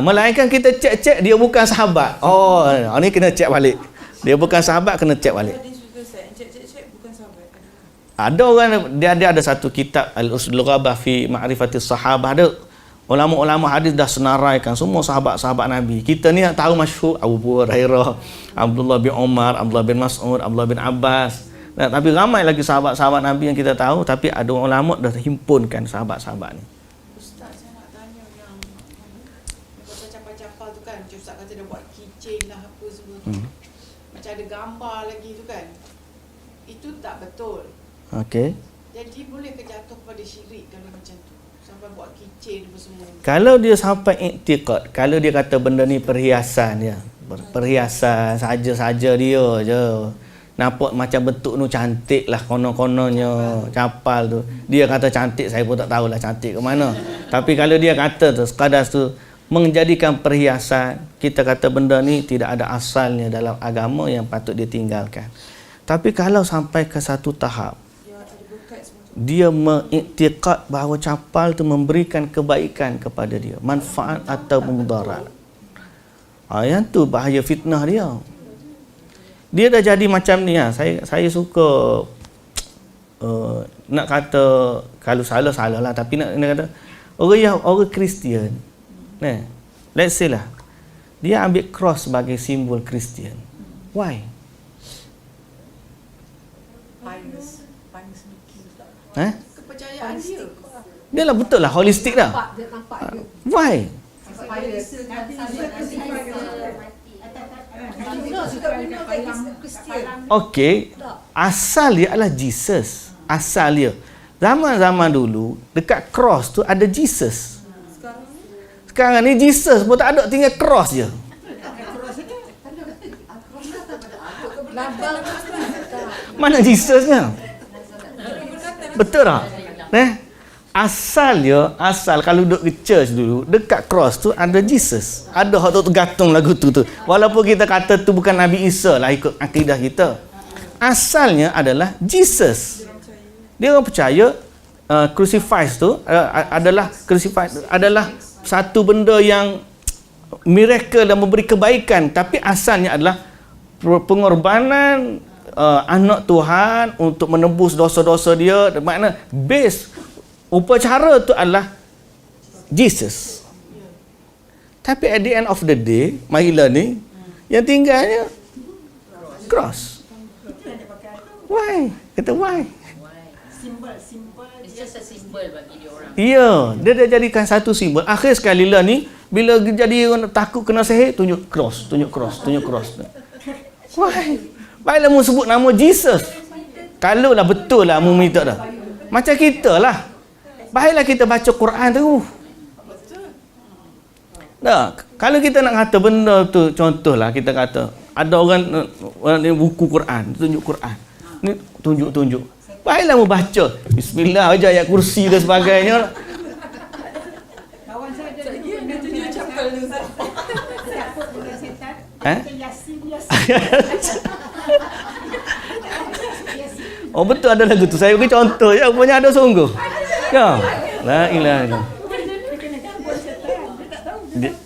Melainkan kita cek-cek dia bukan sahabat. Oh, ni kena cek balik. Dia bukan sahabat, kena cek balik. Ada orang, dia ada satu kitab Al-Usdul Ghabah fi Ma'rifatis Sahabah. Ada ulama-ulama hadis dah senaraikan semua sahabat-sahabat Nabi. Kita ni nak tahu masyhur Abu Hurairah, Abdullah bin Umar, Abdullah bin Mas'ud, Abdullah bin Abbas. Tapi ramai lagi sahabat-sahabat Nabi yang kita tahu, tapi ada ulama dah himpunkan sahabat-sahabat ni.
Ustaz, saya nak tanya yang pasal capal-capal tu kan, Ustaz kata dia buat keychain lah apa semua tu. Macam ada gambar lagi tu kan. Itu tak betul.
Okey.
Jadi boleh ke jatuh pada syirik kalau macam tu? Sampai buat keychain apa semua.
Kalau dia sampai iktiqad, kalau dia kata benda ni perhiasan dia, perhiasan saja-saja dia je. Nampak macam bentuk tu cantik lah konon-kononnya capal tu. Dia kata cantik, saya pun tak tahulah cantik ke mana. Tapi kalau dia kata tu sekadar tu menjadikan perhiasan, kita kata benda ni tidak ada asalnya dalam agama yang patut ditinggalkan. Tapi kalau sampai ke satu tahap dia mengiktiqad bahawa capal tu memberikan kebaikan kepada dia, manfaat atau mudarat, yang tu bahaya fitnah dia. Dia dah jadi macam ni lah. Saya suka nak kata, kalau salah lah, tapi nak kata orang Kristian, let's say lah, dia ambil cross sebagai simbol Kristian. Why?
Kepercayaan dia.
Dia lah betul lah, holistik dah. Why? Okey, asal dia adalah Jesus. Asal dia. Zaman-zaman dulu, dekat cross tu ada Jesus. Sekarang ni Jesus pun tak ada, tinggal cross je. Mana Jesusnya? Betul tak? Asal kalau duduk ke church dulu, dekat cross tu ada Jesus. Ada hak tu tergantung lagu tu. Walaupun kita kata tu bukan Nabi Isa lah ikut akidah kita. Asalnya adalah Jesus. Dia orang percaya crucifix tu adalah satu benda yang miracle dan memberi kebaikan, tapi asalnya adalah pengorbanan anak Tuhan untuk menebus dosa-dosa dia. Makna base upacara tu adalah Jesus. Tapi at the end of the day, marilah ni yang tinggalnya cross. Why? Kata why?
Simbol
It's just a symbol bagi dia orang.
Ya, dia dah jadikan satu simbol. Akhir sekali lah ni, bila jadi orang takut kena sihir, tunjuk cross. Why? Baiklah mu sebut nama Jesus. Kalau lah betul lah mu minta dah. Macam kita lah. Baiklah kita baca Quran tu. Dah, kalau kita nak kata benda tu, contohlah kita kata ada orang ni buku Quran, tunjuk Quran. Ni tunjuk. Baiklah mu baca. Bismillah aja ayat kursi dan sebagainya.
kawan saya ada
Dia tunjuk chapel tu.
takut dengan setan.
Eh?
Yasin.
Oh betul ada lagu tu. Saya bagi contoh je, rupanya ada sungguh. Ya. La ilaha illallah.
Dia kena gangguan setan. Dia tak tahu.
Dia-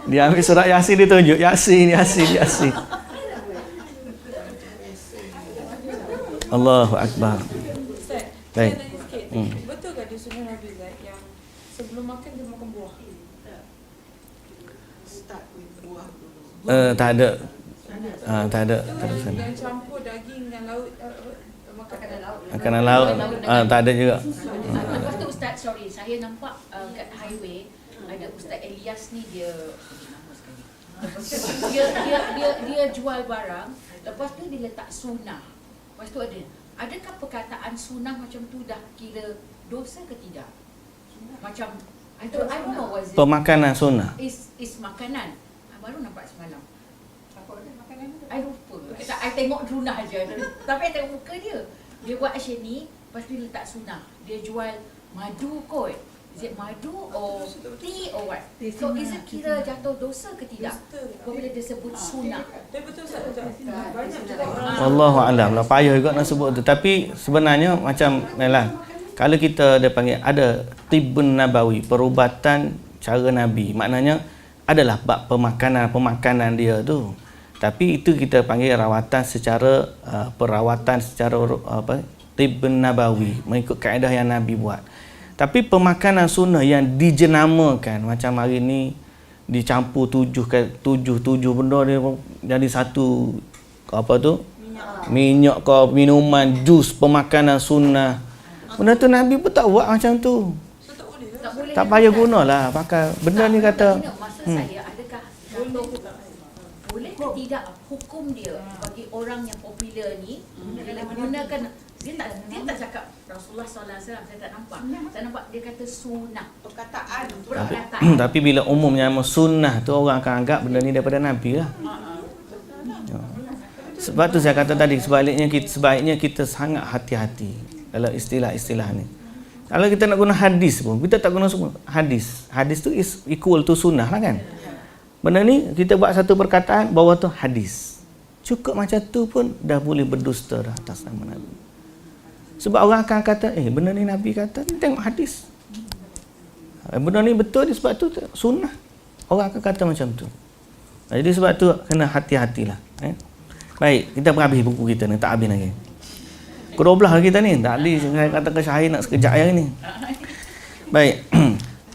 Dia ambil surat Yasin, dia tunjuk Yasin. Allahu Akbar.
Ustaz,
Baik.
saya tanya sikit. Betul ke ada sunnah Nabi Zat yang sebelum makan dia makan buah?
Start with buah dulu.
Tak ada. Tak ada.
Yang campur daging dengan laut, makanan laut.
Makanan laut. Tak ada juga.
Lepas tu Ustaz, sorry, saya nampak kat highway ada Ustaz Elias ni dia dia jual barang, lepas tu dia letak sunnah. Lepas tu adakah perkataan sunnah macam tu dah kira dosa ke tidak? Macam I don't know was it
Pemakanan sunnah.
is makanan. Baru nampak semalam.
Apa dia makanan tu?
I lupa. I tengok Drunah je. Tapi I tengok muka dia. Dia buat macam ni, lepas tu dia letak sunnah. Dia jual madu kot. Is it madu or tea or what? So is it kira jatuh dosa ke tidak? Apabila dia sebut sunnah.
Dia betul Ustaz, betul. Banyak juga orang
Wallahu alam lah, payah juga nak sebut tu. Tapi sebenarnya macam lah, kalau kita dia panggil ada tibun nabawi, perubatan cara Nabi, maknanya adalah bab pemakanan dia tu. Tapi itu kita panggil rawatan secara perawatan secara tibun nabawi, mengikut kaedah yang Nabi buat. Tapi pemakanan sunnah yang dijenamakan macam hari ni dicampur tujuh benda dia jadi satu apa tu? Minyak ke minuman, jus, pemakanan sunnah. Benda tu Nabi pun tak buat macam tu.
tak boleh.
Tak boleh.
Tak payah gunalah pakai benda ni kata.
Maksud saya adakah jatuh boleh ke tidak hukum dia bagi orang yang popular ni bila gunakan dia tak cakap Rasulullah SAW, saya tak nampak. Saya nampak dia kata sunnah.
Perkataan.
Tapi bila umumnya sunnah tu orang akan anggap benda ni daripada Nabi lah. Ya. Sebab tu saya kata tadi sebaiknya kita sangat hati-hati dalam istilah-istilah ni. Kalau kita nak guna hadis pun, kita tak guna semua hadis. Hadis tu is equal to sunnah lah kan. Benda ni kita buat satu perkataan bawah tu hadis. Cukup macam tu pun dah boleh berdusta dah atas nama Nabi. Sebab orang akan kata, benda ni Nabi kata, ni tengok hadis. Benda ni betul sebab tu sunnah. Orang akan kata macam tu. Jadi sebab tu kena hati-hatilah. Baik, kita pun habis buku kita ni, tak habis lagi. Pukul 12 lah kita ni, tak habis. Saya kata ke Syahir nak sekejap yang ni. Baik.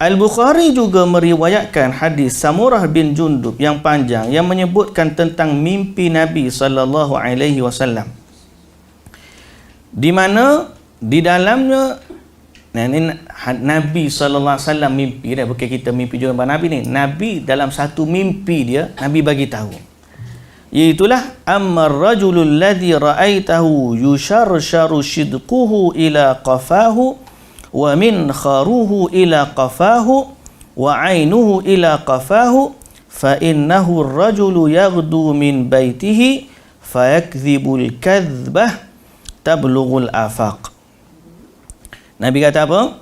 Al-Bukhari juga meriwayatkan hadis Samurah bin Jundub yang panjang yang menyebutkan tentang mimpi Nabi SAW. Di mana di dalamnya Nabi SAW mimpi dia, bukan kita mimpi juga Nabi ni. Nabi dalam satu mimpi dia, Nabi bagi tahu. Iaitulah ammar rajulul ladzi ra'aitahu yusharsharu shidquhu ila qafahu wa min kharuhu ila qafahu wa 'ainuhu ila qafahu fa innahu ar-rajulu yaghdu min baitihi fayakdhibul kadhbah tablughul afaq. Nabi kata apa?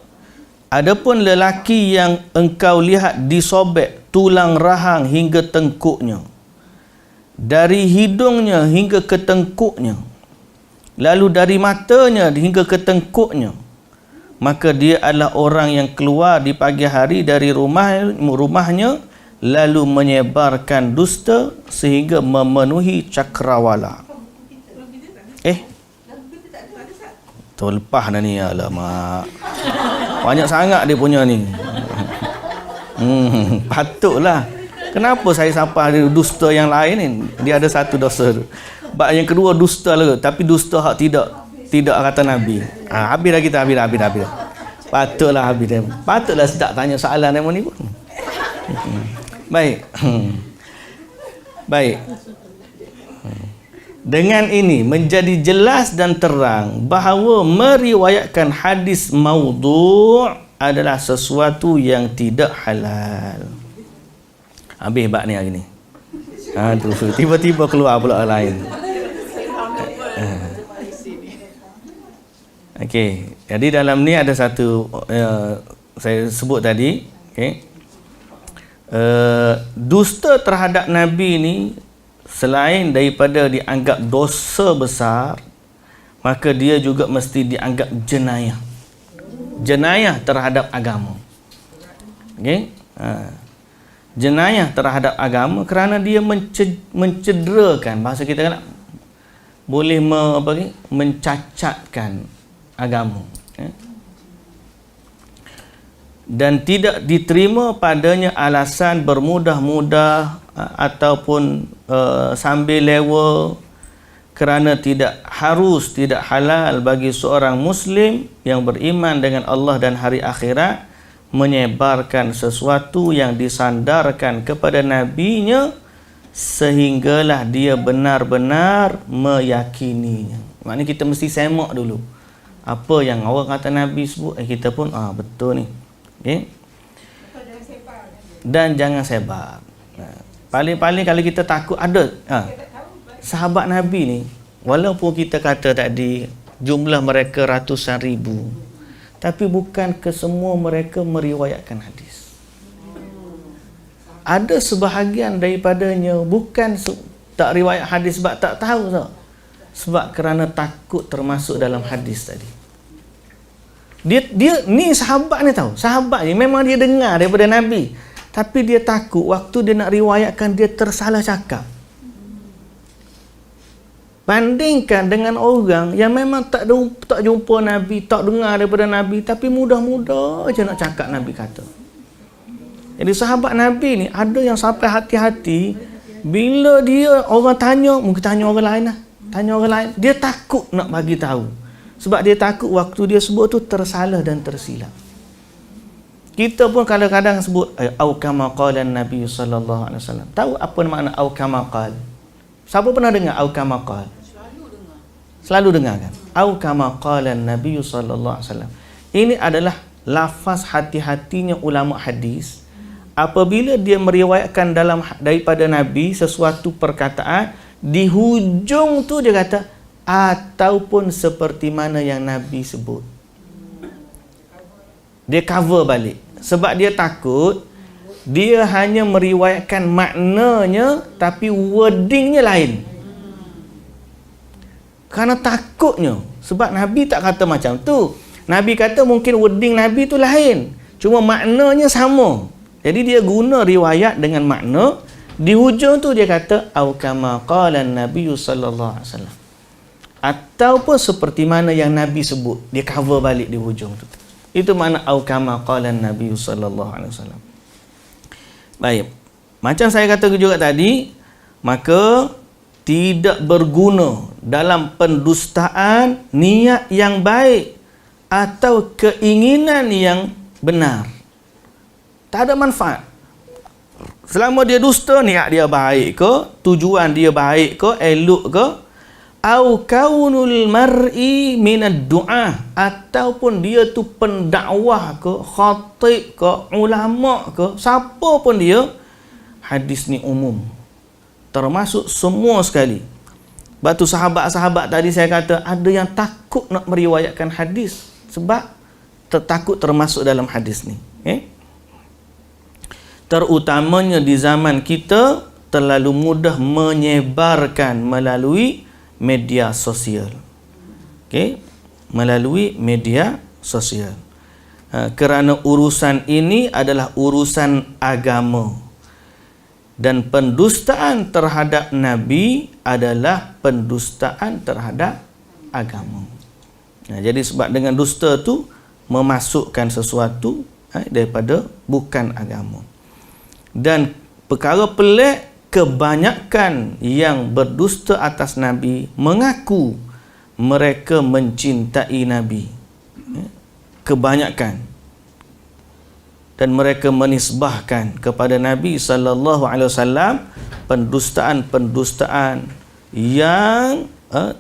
Adapun lelaki yang engkau lihat disobek tulang rahang hingga tengkuknya, dari hidungnya hingga ke tengkuknya, lalu dari matanya hingga ke tengkuknya, maka dia adalah orang yang keluar di pagi hari dari rumahnya lalu menyebarkan dusta sehingga memenuhi cakrawala. Lepas dah ni, alamak, banyak sangat dia punya ni. Patutlah Kenapa saya sampai ada dusta yang lain ni? Dia ada satu dosa tu. Bab yang kedua dusta lah, tapi dusta hak tidak kata Nabi. Habis dah kita, habis. Patutlah habis dah. Patutlah sedap tanya soalan yang ni pun. Baik. Baik. Dengan ini menjadi jelas dan terang bahawa meriwayatkan hadis maudhu' adalah sesuatu yang tidak halal. Habis bab ni hari ni. Aduh, tiba-tiba keluar pula lain. Okey, jadi dalam ni ada satu saya sebut tadi, okey. Dusta terhadap Nabi ni selain daripada dianggap dosa besar, maka dia juga mesti dianggap jenayah. Jenayah terhadap agama. Okey? Jenayah terhadap agama kerana dia mencederakan, bahasa kita kan boleh mencacatkan agama. Dan tidak diterima padanya alasan bermudah-mudah ataupun sambil lewa, kerana tidak halal bagi seorang Muslim yang beriman dengan Allah dan hari akhirat menyebarkan sesuatu yang disandarkan kepada Nabi-Nya sehinggalah dia benar-benar meyakininya. Maknanya kita mesti semak dulu apa yang orang kata Nabi sebut, kita pun betul ni. Okay? Dan jangan sebar. Paling-paling kalau kita takut ada sahabat Nabi ni, walaupun kita kata tadi jumlah mereka ratusan ribu, tapi bukan kesemua mereka meriwayatkan hadis. Ada sebahagian daripadanya bukan tak riwayat hadis sebab tak tahu tau. Sebab kerana takut termasuk dalam hadis tadi. Dia ni sahabat ni tahu. Sahabat ni memang dia dengar daripada Nabi, tapi dia takut waktu dia nak riwayatkan dia tersalah cakap. Bandingkan dengan orang yang memang tak jumpa Nabi, tak dengar daripada Nabi, tapi mudah-mudah je nak cakap Nabi kata. Jadi sahabat Nabi ni ada yang sampai hati-hati bila dia orang tanya, mungkin tanya orang lain lah. Tanya orang lain, dia takut nak bagi tahu. Sebab dia takut waktu dia sebut tu tersalah dan tersilap. Kita pun kadang-kadang sebut au kama qala Nabi sallallahu alaihi wasallam. Tahu apa makna au kama qala? Siapa pernah dengar au kama qala? Selalu dengar kan? Au kama qala Nabi sallallahu alaihi wasallam. Ini adalah lafaz hati-hatinya ulama hadis apabila dia meriwayatkan daripada Nabi sesuatu perkataan, di hujung tu dia kata ataupun seperti mana yang Nabi sebut. Dia cover balik. Sebab dia takut dia hanya meriwayatkan maknanya tapi wordingnya lain. Kerana takutnya. Sebab Nabi tak kata macam tu. Nabi kata mungkin wording Nabi tu lain, cuma maknanya sama. Jadi dia guna riwayat dengan makna. Di hujung tu dia kata au kama qala Nabi sallallahu alaihi wasallam, ataupun seperti mana yang Nabi sebut. Dia cover balik di hujung tu. Itu makna au kama qala Nabi sallallahu alaihi wasallam. Baik. Macam saya kata juga tadi, maka tidak berguna dalam pendustaan niat yang baik atau keinginan yang benar. Tak ada manfaat. Selama dia dusta, niat dia baik ke, tujuan dia baik ke, elok ke, au kaunul mar'i minad du'a, ataupun dia tu pendakwah ke, khatib ke, ulama ke, siapa pun dia, hadis ni umum, termasuk semua sekali. Sebab tu sahabat-sahabat tadi saya kata ada yang takut nak meriwayatkan hadis sebab takut termasuk dalam hadis ni. Terutamanya di zaman kita terlalu mudah menyebarkan melalui media sosial. Melalui media sosial. Kerana urusan ini adalah urusan agama. Dan pendustaan terhadap Nabi adalah pendustaan terhadap agama. Jadi sebab dengan dusta tu memasukkan sesuatu daripada bukan agama. Dan perkara pelik, kebanyakan yang berdusta atas Nabi mengaku mereka mencintai Nabi. Kebanyakan. Dan mereka menisbahkan kepada Nabi sallallahu alaihi wasallam pendustaan-pendustaan yang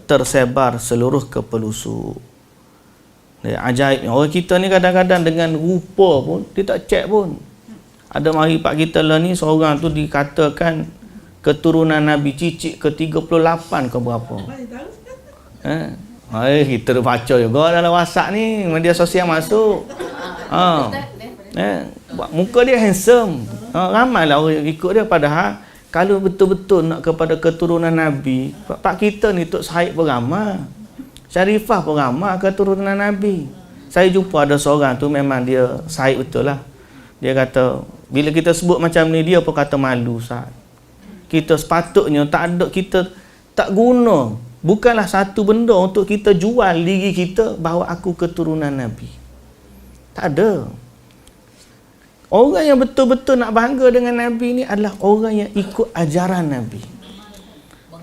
tersebar seluruh ke pelosok. Ajaib. Orang kita ni kadang-kadang dengan rupa pun dia tak cek pun. Ada mari pak kita lah ni seorang tu dikatakan keturunan Nabi cicit ke 38 ke berapa. Kita dah baca juga dalam WhatsApp ni, media sosial masuk. Muka dia handsome. Ramailah orang ikut dia, padahal kalau betul-betul nak kepada keturunan Nabi, pak kita ni Tok Syahid pun ramai. Syarifah pun ramai keturunan Nabi. Saya jumpa ada seorang tu memang dia Syahid betul lah. Dia kata bila kita sebut macam ni dia pun kata malu Ustaz. Kita sepatutnya kita tak guna, bukanlah satu benda untuk kita jual diri kita bahawa aku keturunan Nabi. Tak ada. Orang yang betul-betul nak bangga dengan Nabi ni adalah orang yang ikut ajaran Nabi,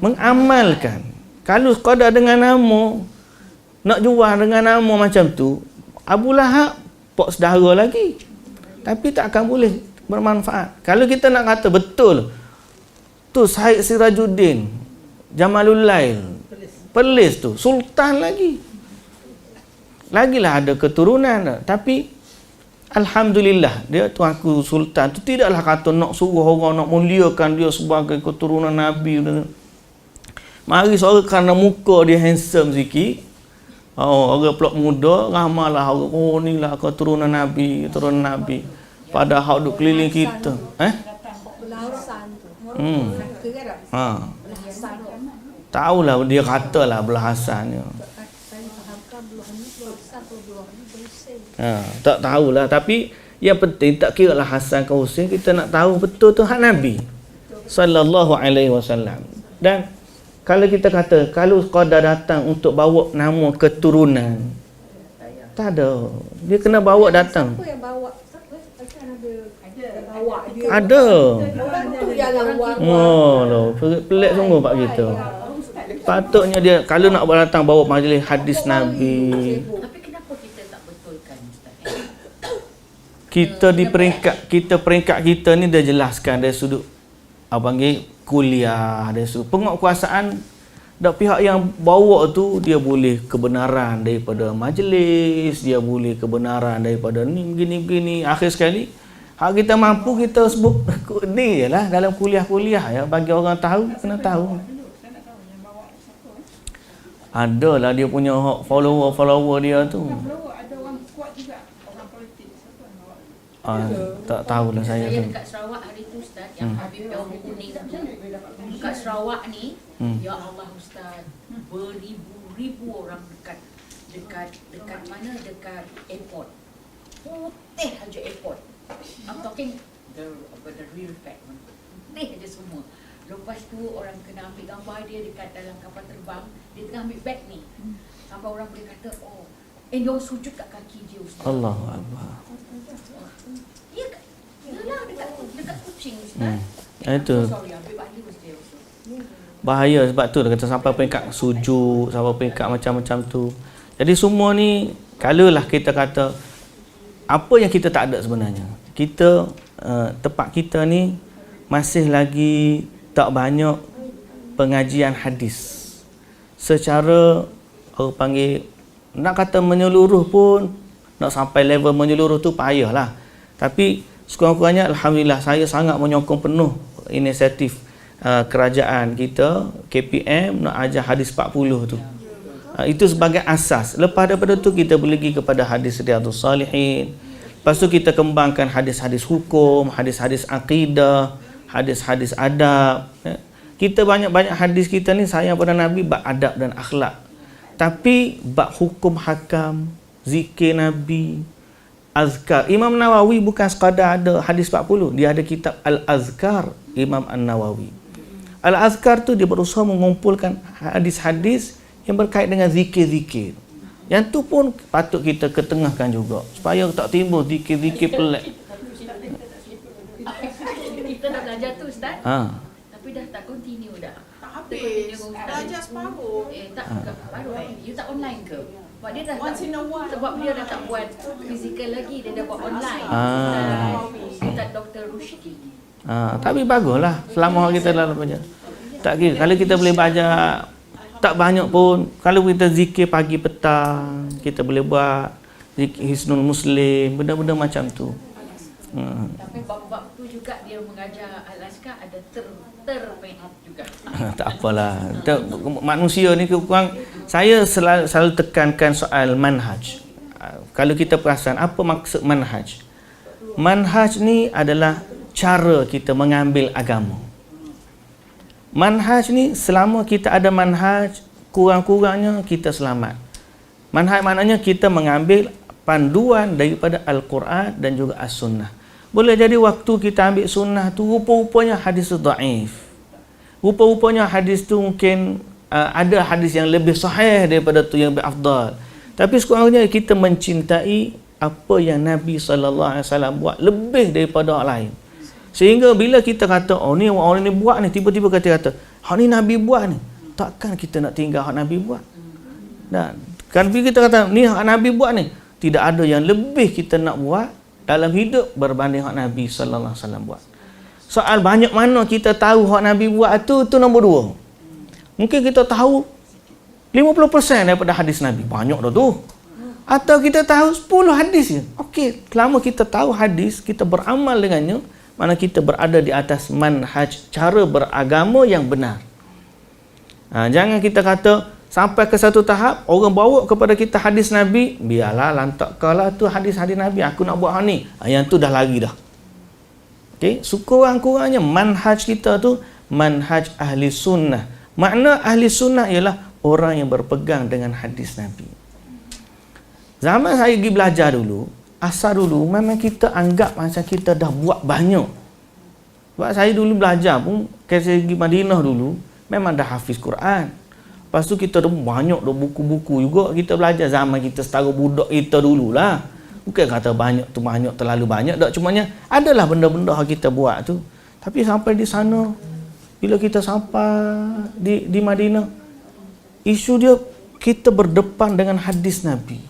mengamalkan. Kalau sekadar dengan nama, nak jual dengan nama macam tu, Abu Lahab pok saudara lagi, tapi tak akan boleh bermanfaat. Kalau kita nak kata betul tu Syed Sirajuddin Jamalul Lail Perlis tu sultan lagilah ada keturunan, tapi alhamdulillah dia tu aku sultan tu tidaklah kata nak suruh orang nak muliakan dia sebagai keturunan Nabi. Mari seorang kerana muka dia handsome sikit, orang pelak muda ramalah orang ni lah keturunan Nabi, padahal duk keliling kita. Tahulah dia katalah belahasannya. Tak tahulah, tapi yang penting tak kira lah Hasan ke Husain, kita nak tahu betul tu hak Nabi sallallahu alaihi wasallam. Dan kalau kita kata kalau sekadar datang untuk bawa nama keturunan, tak ada. Dia kena bawa datang.
Siapa yang bawa?
Ada.
Orang tu yang
Pelik sungguh pak kita. Patutnya dia kalau nak datang bawa majlis hadis Nabi.
Tapi kenapa kita tak betulkan Ustaz?
Kita di peringkat kita ni dah jelaskan dari sudut panggil kuliah, dari sudut penguatkuasaan. Dak pihak yang bawa tu dia boleh kebenaran daripada majlis, dia boleh kebenaran daripada ni begini. Akhir sekali hak kita mampu kita sebut ni jelah dalam kuliah-kuliah ya, bagi orang tahu kena tahu. Adalah dia punya follower dia tu.
Ada orang kuat juga, orang politik. Siapa yang bawa?
Tak tahulah saya
Saya
tu.
dekat Sarawak hari tu Ustaz, yang Habib yang kuning tu. Dekat Sarawak ni, ya Allah Ustaz, beribu-ribu orang dekat mana? Dekat airport. Putih aja airport. I'm talking the real fact. Putih aja semua. Lepas tu orang kena ambil gambar dia dekat dalam kapal terbang, dia tengah ambil beg ni. Sampai orang boleh kata, dia sujud kat kaki dia Ustaz.
Allahu Akbar.
Ya, yalah dekat kucing Ustaz.
Itu
Sorry, ambil baju dia.
bahaya sebab tu dia kata sampai peringkat sujud, sampai peringkat macam-macam tu. Jadi semua ni kalaulah kita kata apa yang kita tak ada sebenarnya. Kita tempat kita ni masih lagi tak banyak pengajian hadis secara orang panggil, nak kata menyeluruh pun, nak sampai level menyeluruh tu payahlah. Tapi sekurang-kurangnya alhamdulillah saya sangat menyokong penuh inisiatif kerajaan kita KPM nak ajar hadis 40 tu. Itu sebagai asas. Lepas daripada tu kita boleh pergi kepada hadis Riyadhus Salihin. Lepas tu kita kembangkan hadis-hadis hukum, hadis-hadis akidah, hadis-hadis adab. Kita banyak-banyak hadis kita ni sayang pada Nabi bab adab dan akhlak. Tapi bab hukum hakam, zikir Nabi, azkar. Imam Nawawi bukan sekadar ada hadis 40, dia ada kitab Al-Azkar Imam An-Nawawi. Al-Azkar tu dia berusaha mengumpulkan hadis-hadis yang berkait dengan zikir-zikir. Yang tu pun patut kita ketengahkan juga supaya tak timbul zikir-zikir pelik.
Kita nak belajar belajar tu Ustaz. Tapi dah tak continue dah.
Tak habis.
Dia
Belajar separuh.
tak baru you tak online ke? Sebab dia dah
Once in a while.
sebab dia dah tak buat fizikal lagi, dia dah buat online. Ustaz Dr. Rushdi.
Tapi baguslah selama kita dalam belajar. Tak kira kalau kita boleh belajar tak banyak pun, kalau kita zikir pagi petang, kita boleh buat zikir Hisnul Muslim, benda-benda macam tu.
Tapi bab-bab tu juga dia mengajar Al-Azkar ada terpenat juga.
Tak apalah. Manusia ni kurang, saya selalu tekankan soal manhaj. Kalau kita perasan apa maksud manhaj? Manhaj ni adalah cara kita mengambil agama. Manhaj ni, selama kita ada manhaj, kurang-kurangnya kita selamat. Manhaj maknanya kita mengambil panduan daripada Al-Quran dan juga As-Sunnah. Boleh jadi waktu kita ambil sunnah tu, rupa-rupanya hadis tu dhaif. Rupa-rupanya hadis tu mungkin ada hadis yang lebih sahih daripada tu, yang lebih afdal. Tapi sekurang-kurangnya kita mencintai apa yang Nabi SAW buat lebih daripada orang lain. Sehingga bila kita kata, oh ni orang ni buat ni, tiba-tiba kata, hak ni Nabi buat ni, takkan kita nak tinggal hak Nabi buat. Dan kan bila kita kata, ni hak Nabi buat ni, tidak ada yang lebih kita nak buat dalam hidup berbanding hak Nabi sallallahu alaihi wasallam buat. Soal banyak mana kita tahu hak Nabi buat tu nombor 2. Mungkin kita tahu 50% daripada hadis Nabi, banyak dah tu. Atau kita tahu 10 hadis je. Okey, selama kita tahu hadis, kita beramal dengannya, mana kita berada di atas manhaj, cara beragama yang benar. Jangan kita kata sampai ke satu tahap orang bawa kepada kita hadis Nabi, biarlah lantak kalah tu hadis-hadis Nabi, aku nak buat hal ni. Yang tu dah lari dah. Okey, sekurang-kurangnya manhaj kita tu manhaj ahli sunnah. Makna ahli sunnah ialah orang yang berpegang dengan hadis Nabi. Zaman saya pergi belajar dulu, asal dulu memang kita anggap macam kita dah buat banyak. Sebab saya dulu belajar pun, saya pergi Madinah dulu, memang dah hafiz Quran. Lepas tu kita dah banyak dah buku-buku juga kita belajar zaman kita setara budak kita dululah. Bukan kata banyak tu banyak, terlalu banyak tak, cumanya adalah benda-benda yang kita buat tu. Tapi sampai di sana, bila kita sampai di Madinah, isu dia kita berdepan dengan hadis Nabi.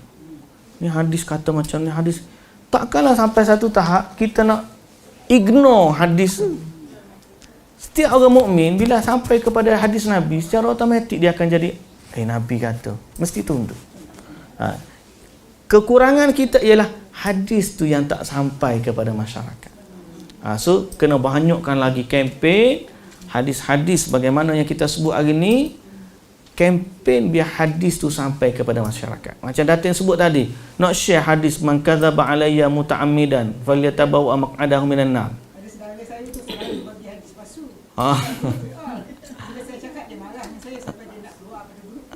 Ni hadis kata macam ni, hadis. Takkanlah sampai satu tahap kita nak ignore hadis. Setiap orang mukmin bila sampai kepada hadis Nabi, secara automatik dia akan jadi Nabi kata, mesti tunduk. Kekurangan kita ialah hadis tu yang tak sampai kepada masyarakat. So kena banyakkan lagi kempen hadis-hadis bagaimana yang kita sebut hari ni, kempen biar hadis tu sampai kepada masyarakat. Macam Datin sebut tadi, nak share hadis man kadzaba alayya muta'ammidan falyatabawa maq'adahu minan nar.
Ada saudara saya tu selalu bagi hadis palsu. Bila saya cakap dia marah dengan saya sampai dia nak keluar pada grup.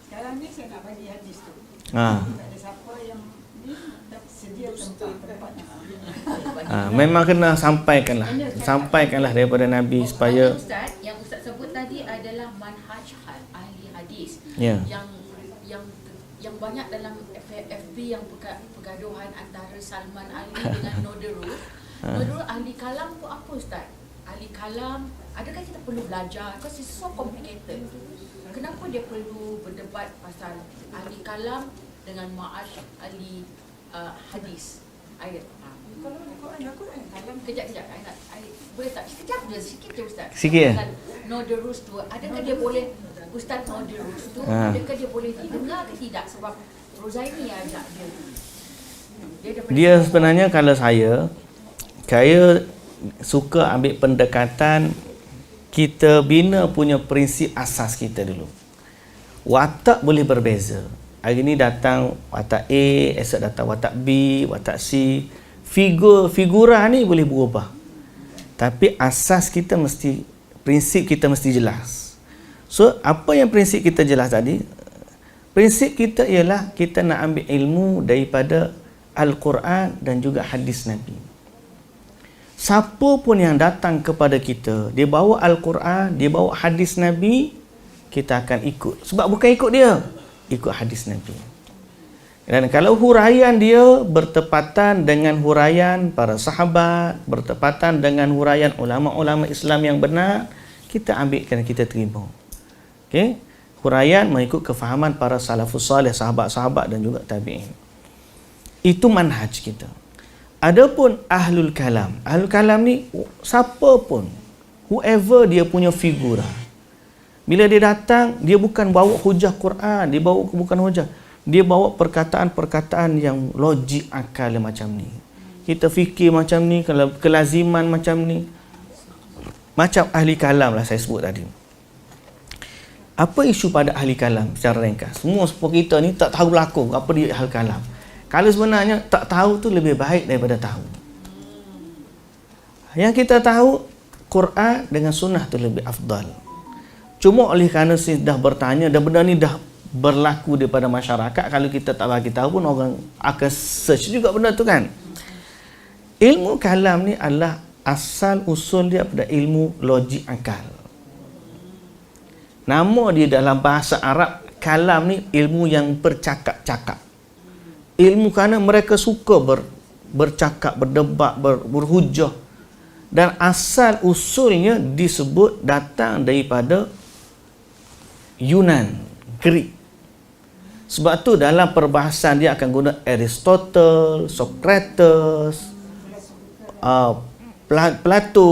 Sekarang ni saya nak bagi hadis tu. Tak ada siapa yang ni tak sedia tempat.
Memang kena sampaikanlah daripada Nabi supaya
Ustaz, yang Ustaz sebut tadi adalah manhaj ahli hadis. Yang banyak dalam FB yang pergaduhan antara Salman Ali dengan Noderus. Noderus ahli kalam tu apa Ustaz? Ahli kalam, adakah kita perlu belajar? Because it's so complicated. Kenapa dia perlu berdebat pasal ahli kalam dengan ma'ash ahli hadis? Kalau kalam kejap boleh tak sikit je Ustaz.
Sikit.
Noderus tu, adakah dia boleh Ustaz Noderus tu, adakah dia boleh didengar ke tidak, sebab Rozaini ajak dia
sebenarnya kalau saya suka ambil pendekatan kita bina punya prinsip asas kita dulu. Watak boleh berbeza. Hari ni datang watak A, esok datang watak B, watak C. Figura ni boleh berubah. Tapi asas kita mesti, prinsip kita mesti jelas. So, apa yang prinsip kita jelas tadi? Prinsip kita ialah kita nak ambil ilmu daripada Al-Quran dan juga hadis Nabi. Siapa pun yang datang kepada kita, dia bawa Al-Quran, dia bawa hadis Nabi, kita akan ikut. Sebab bukan ikut dia, ikut hadis Nabi. Dan kalau huraian dia bertepatan dengan huraian para sahabat, bertepatan dengan huraian ulama-ulama Islam yang benar, kita ambilkan, kita terima. Okey? Huraian mengikut kefahaman para salafus salih, sahabat-sahabat dan juga tabi'in. Itu manhaj kita. Adapun ahlul kalam. Ahlul kalam ni siapa pun, whoever dia punya figura. Bila dia datang, dia bukan bawa hujah Quran, dia bawa bukan hujah. Dia bawa perkataan-perkataan yang logik akal macam ni. Kita fikir macam ni, kalau kelaziman macam ni. Macam ahli kalam lah saya sebut tadi. Apa isu pada ahli kalam secara ringkas? Semua kita ni tak tahu berlaku apa dia ahli kalam. Kalau sebenarnya tak tahu tu lebih baik daripada tahu. Yang kita tahu, Quran dengan sunnah tu lebih afdal. Cuma oleh kerana saya dah bertanya dan benda ni dah berlaku daripada masyarakat, kalau kita tak bagi tahu pun orang akan search juga benda tu kan. Ilmu kalam ni adalah asal usul dia pada ilmu logik akal. Nama dia dalam bahasa Arab, kalam ni ilmu yang bercakap-cakap. Ilmu kerana mereka suka bercakap, berdebat, berhujah. Dan asal usulnya disebut datang daripada Yunan, Greek. Sebab tu dalam perbahasan dia akan guna Aristotle, Socrates, Plato.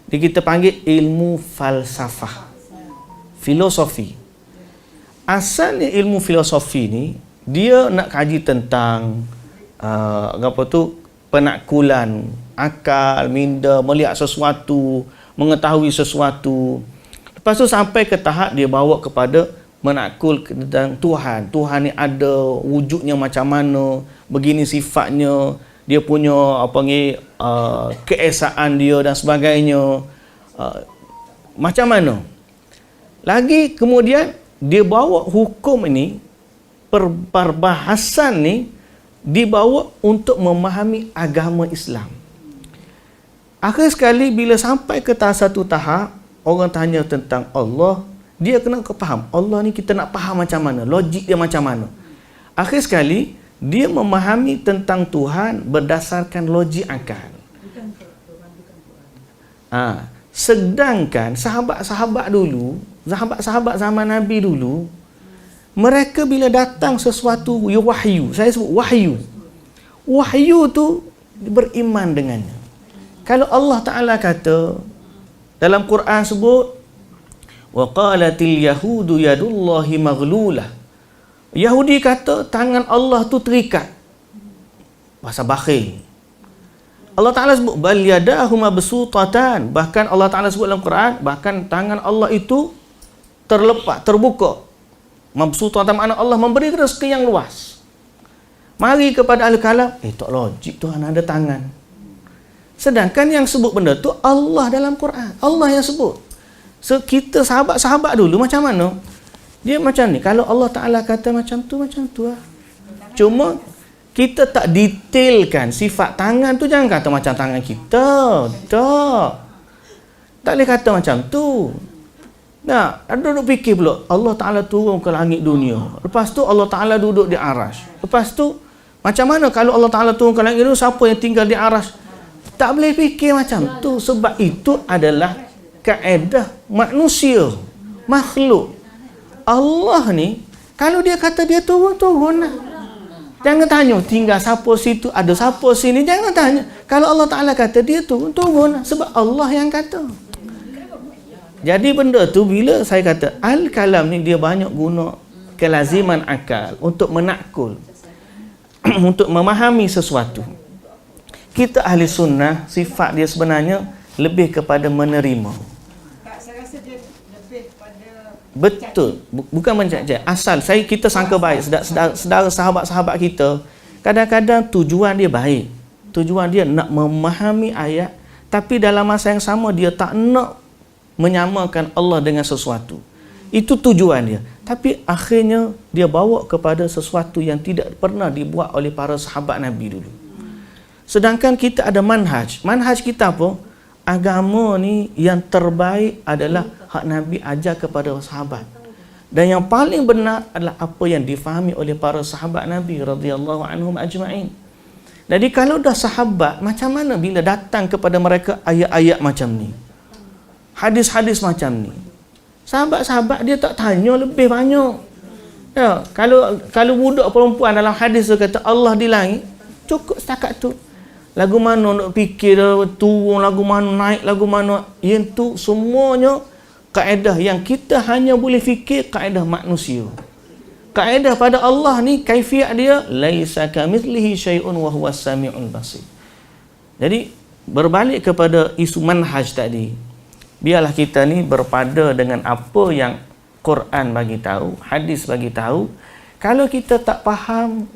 Kita panggil ilmu falsafah, filosofi. Asalnya ilmu filosofi ni dia nak kaji tentang penakkulan akal, minda, melihat sesuatu, mengetahui sesuatu. Lepas tu sampai ke tahap dia bawa kepada menakul tentang Tuhan. Tuhan ni ada, wujudnya macam mana, begini sifatnya, dia punya keesaan dia dan sebagainya. Macam mana? Lagi kemudian dia bawa hukum ini, perbahasan ni dibawa untuk memahami agama Islam. Akhir sekali bila sampai ke satu tahap orang tanya tentang Allah, dia kena faham Allah ni kita nak faham macam mana, logik dia macam mana. Akhir sekali dia memahami tentang Tuhan berdasarkan logik akal. Sedangkan sahabat-sahabat dulu, sahabat-sahabat zaman Nabi dulu, mereka bila datang sesuatu wahyu, saya sebut wahyu. Wahyu tu beriman dengannya. Kalau Allah Ta'ala kata dalam Quran sebut wa qalatil yahudu yadullahi maghlulah. Yahudi kata tangan Allah tu terikat. Bahasa bakhil. Allah Ta'ala sebut bal yadahu mabsutatan. Bahkan Allah Ta'ala sebut dalam Quran, bahkan tangan Allah itu terlepas, terbuka. Mabsutatan makna Allah memberi rezeki yang luas. Mari kepada ahli kalam, tak logik Tuhan ada tangan. Sedangkan yang sebut benda tu Allah dalam Quran. Allah yang sebut. So, kita sahabat-sahabat dulu macam mana? Dia macam ni. Kalau Allah Ta'ala kata macam tu lah. Cuma kita tak detailkan sifat tangan tu. Jangan kata macam tangan kita. Tak boleh kata macam tu. Nah, ada duduk fikir pula Allah Ta'ala turun ke langit dunia. Lepas tu Allah Ta'ala duduk di Arash. Lepas tu macam mana kalau Allah Ta'ala turun ke langit dunia, siapa yang tinggal di Arash? Tak boleh fikir macam tu. Sebab itu adalah kaedah manusia, makhluk. Allah ni kalau dia kata dia turun lah. Jangan tanya tinggal siapa situ, ada siapa sini. Jangan tanya. Kalau Allah Ta'ala kata dia turun lah. Sebab Allah yang kata. Jadi benda tu bila saya kata al-kalam ni dia banyak guna kelaziman akal untuk menakul, untuk memahami sesuatu. Kita ahli sunnah sifat dia sebenarnya lebih kepada menerima.
Tak, saya rasa dia lebih pada
betul, bukan mencacah. Asal kita sangka baik, saudara sahabat-sahabat kita kadang-kadang tujuan dia baik. Tujuan dia nak memahami ayat, tapi dalam masa yang sama dia tak nak menyamakan Allah dengan sesuatu. Itu tujuan dia. Tapi akhirnya dia bawa kepada sesuatu yang tidak pernah dibuat oleh para sahabat Nabi dulu. Sedangkan kita ada manhaj. Manhaj kita apa? Agama ni yang terbaik adalah hak Nabi ajar kepada sahabat. Dan yang paling benar adalah apa yang difahami oleh para sahabat Nabi radhiyallahu anhum ajma'in. Jadi kalau dah sahabat, macam mana bila datang kepada mereka ayat-ayat macam ni, hadis-hadis macam ni? Sahabat-sahabat dia tak tanya lebih banyak. Ya, kalau budak perempuan dalam hadis dia kata Allah di langit, cukup setakat tu. Lagu mana nak fikir turun, lagu mana naik, lagu mana, yang tu semuanya kaedah yang kita hanya boleh fikir kaedah manusia. Kaedah pada Allah ni kaifiat dia laisa kamitslihi syai'un wa huwas samiul basir. Jadi berbalik kepada isu manhaj tadi, biarlah kita ni berpada dengan apa yang Quran bagi tahu, hadis bagi tahu. Kalau kita tak faham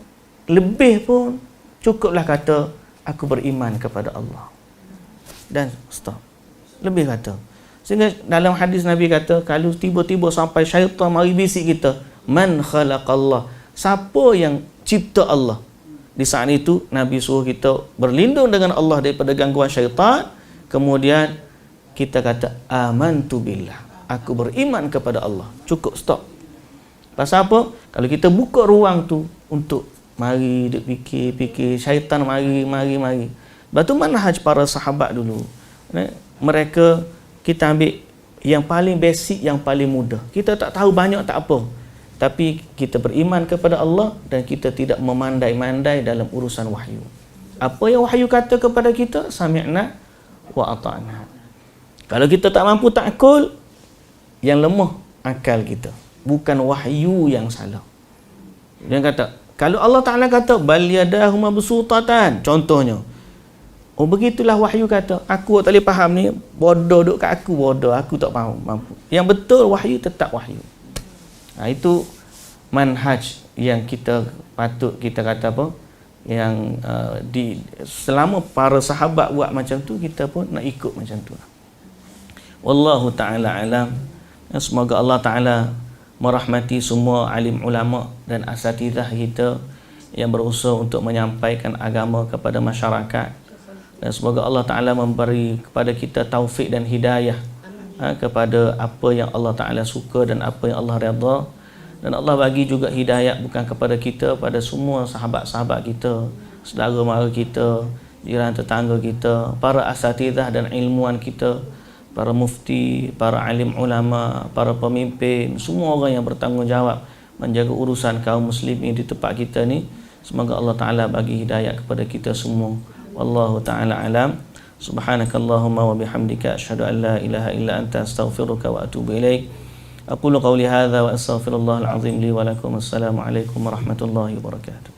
lebih pun, cukuplah kata aku beriman kepada Allah. Dan stop. Lebih kata. Sehingga dalam hadis Nabi kata, kalau tiba-tiba sampai syaitan mari bisik kita, man khalaqallah, siapa yang cipta Allah? Di saat itu Nabi suruh kita berlindung dengan Allah daripada gangguan syaitan. Kemudian kita kata amantu billah, aku beriman kepada Allah. Cukup, stop. Pasal apa? Kalau kita buka ruang tu untuk mari duk fikir syaitan mari. Batu manhaj para sahabat dulu. Mereka, kita ambil yang paling basic, yang paling mudah. Kita tak tahu banyak tak apa, tapi kita beriman kepada Allah dan kita tidak memandai-mandai dalam urusan wahyu. Apa yang wahyu kata kepada kita, sami'na wa ata'na. Kalau kita tak mampu takkul, yang lemah akal kita, bukan wahyu yang salah. Dia kata, kalau Allah Ta'ala kata bal yadahu mabsutatan, contohnya, oh begitulah wahyu kata, aku tak boleh faham ni, bodoh duk kat aku, bodoh, aku tak mampu. Yang betul wahyu tetap wahyu. Itu manhaj yang kita patut kita kata apa, yang selama para sahabat buat macam tu, kita pun nak ikut macam tu. Wallahu ta'ala alam. Semoga Allah Ta'ala merahmati semua alim ulama dan asatidzah kita yang berusaha untuk menyampaikan agama kepada masyarakat. Dan semoga Allah Ta'ala memberi kepada kita taufik dan hidayah kepada apa yang Allah Ta'ala suka dan apa yang Allah redha. Dan Allah bagi juga hidayah bukan kepada kita, pada semua sahabat-sahabat kita, saudara mara kita, jiran tetangga kita, para asatidzah dan ilmuwan kita, para mufti, para alim ulama, para pemimpin, semua orang yang bertanggungjawab menjaga urusan kaum muslimin di tempat kita ni. Semoga Allah Ta'ala bagi hidayah kepada kita semua. Wallahu ta'ala alam. Subhanakallahumma wa bihamdika asyhadu an la ilaha illa anta astaghfiruka wa atubu ilaik. Aqulu qawli hadza wa astaghfirullahal azim li wa lakum. Assalamu alaikum warahmatullahi wabarakatuh.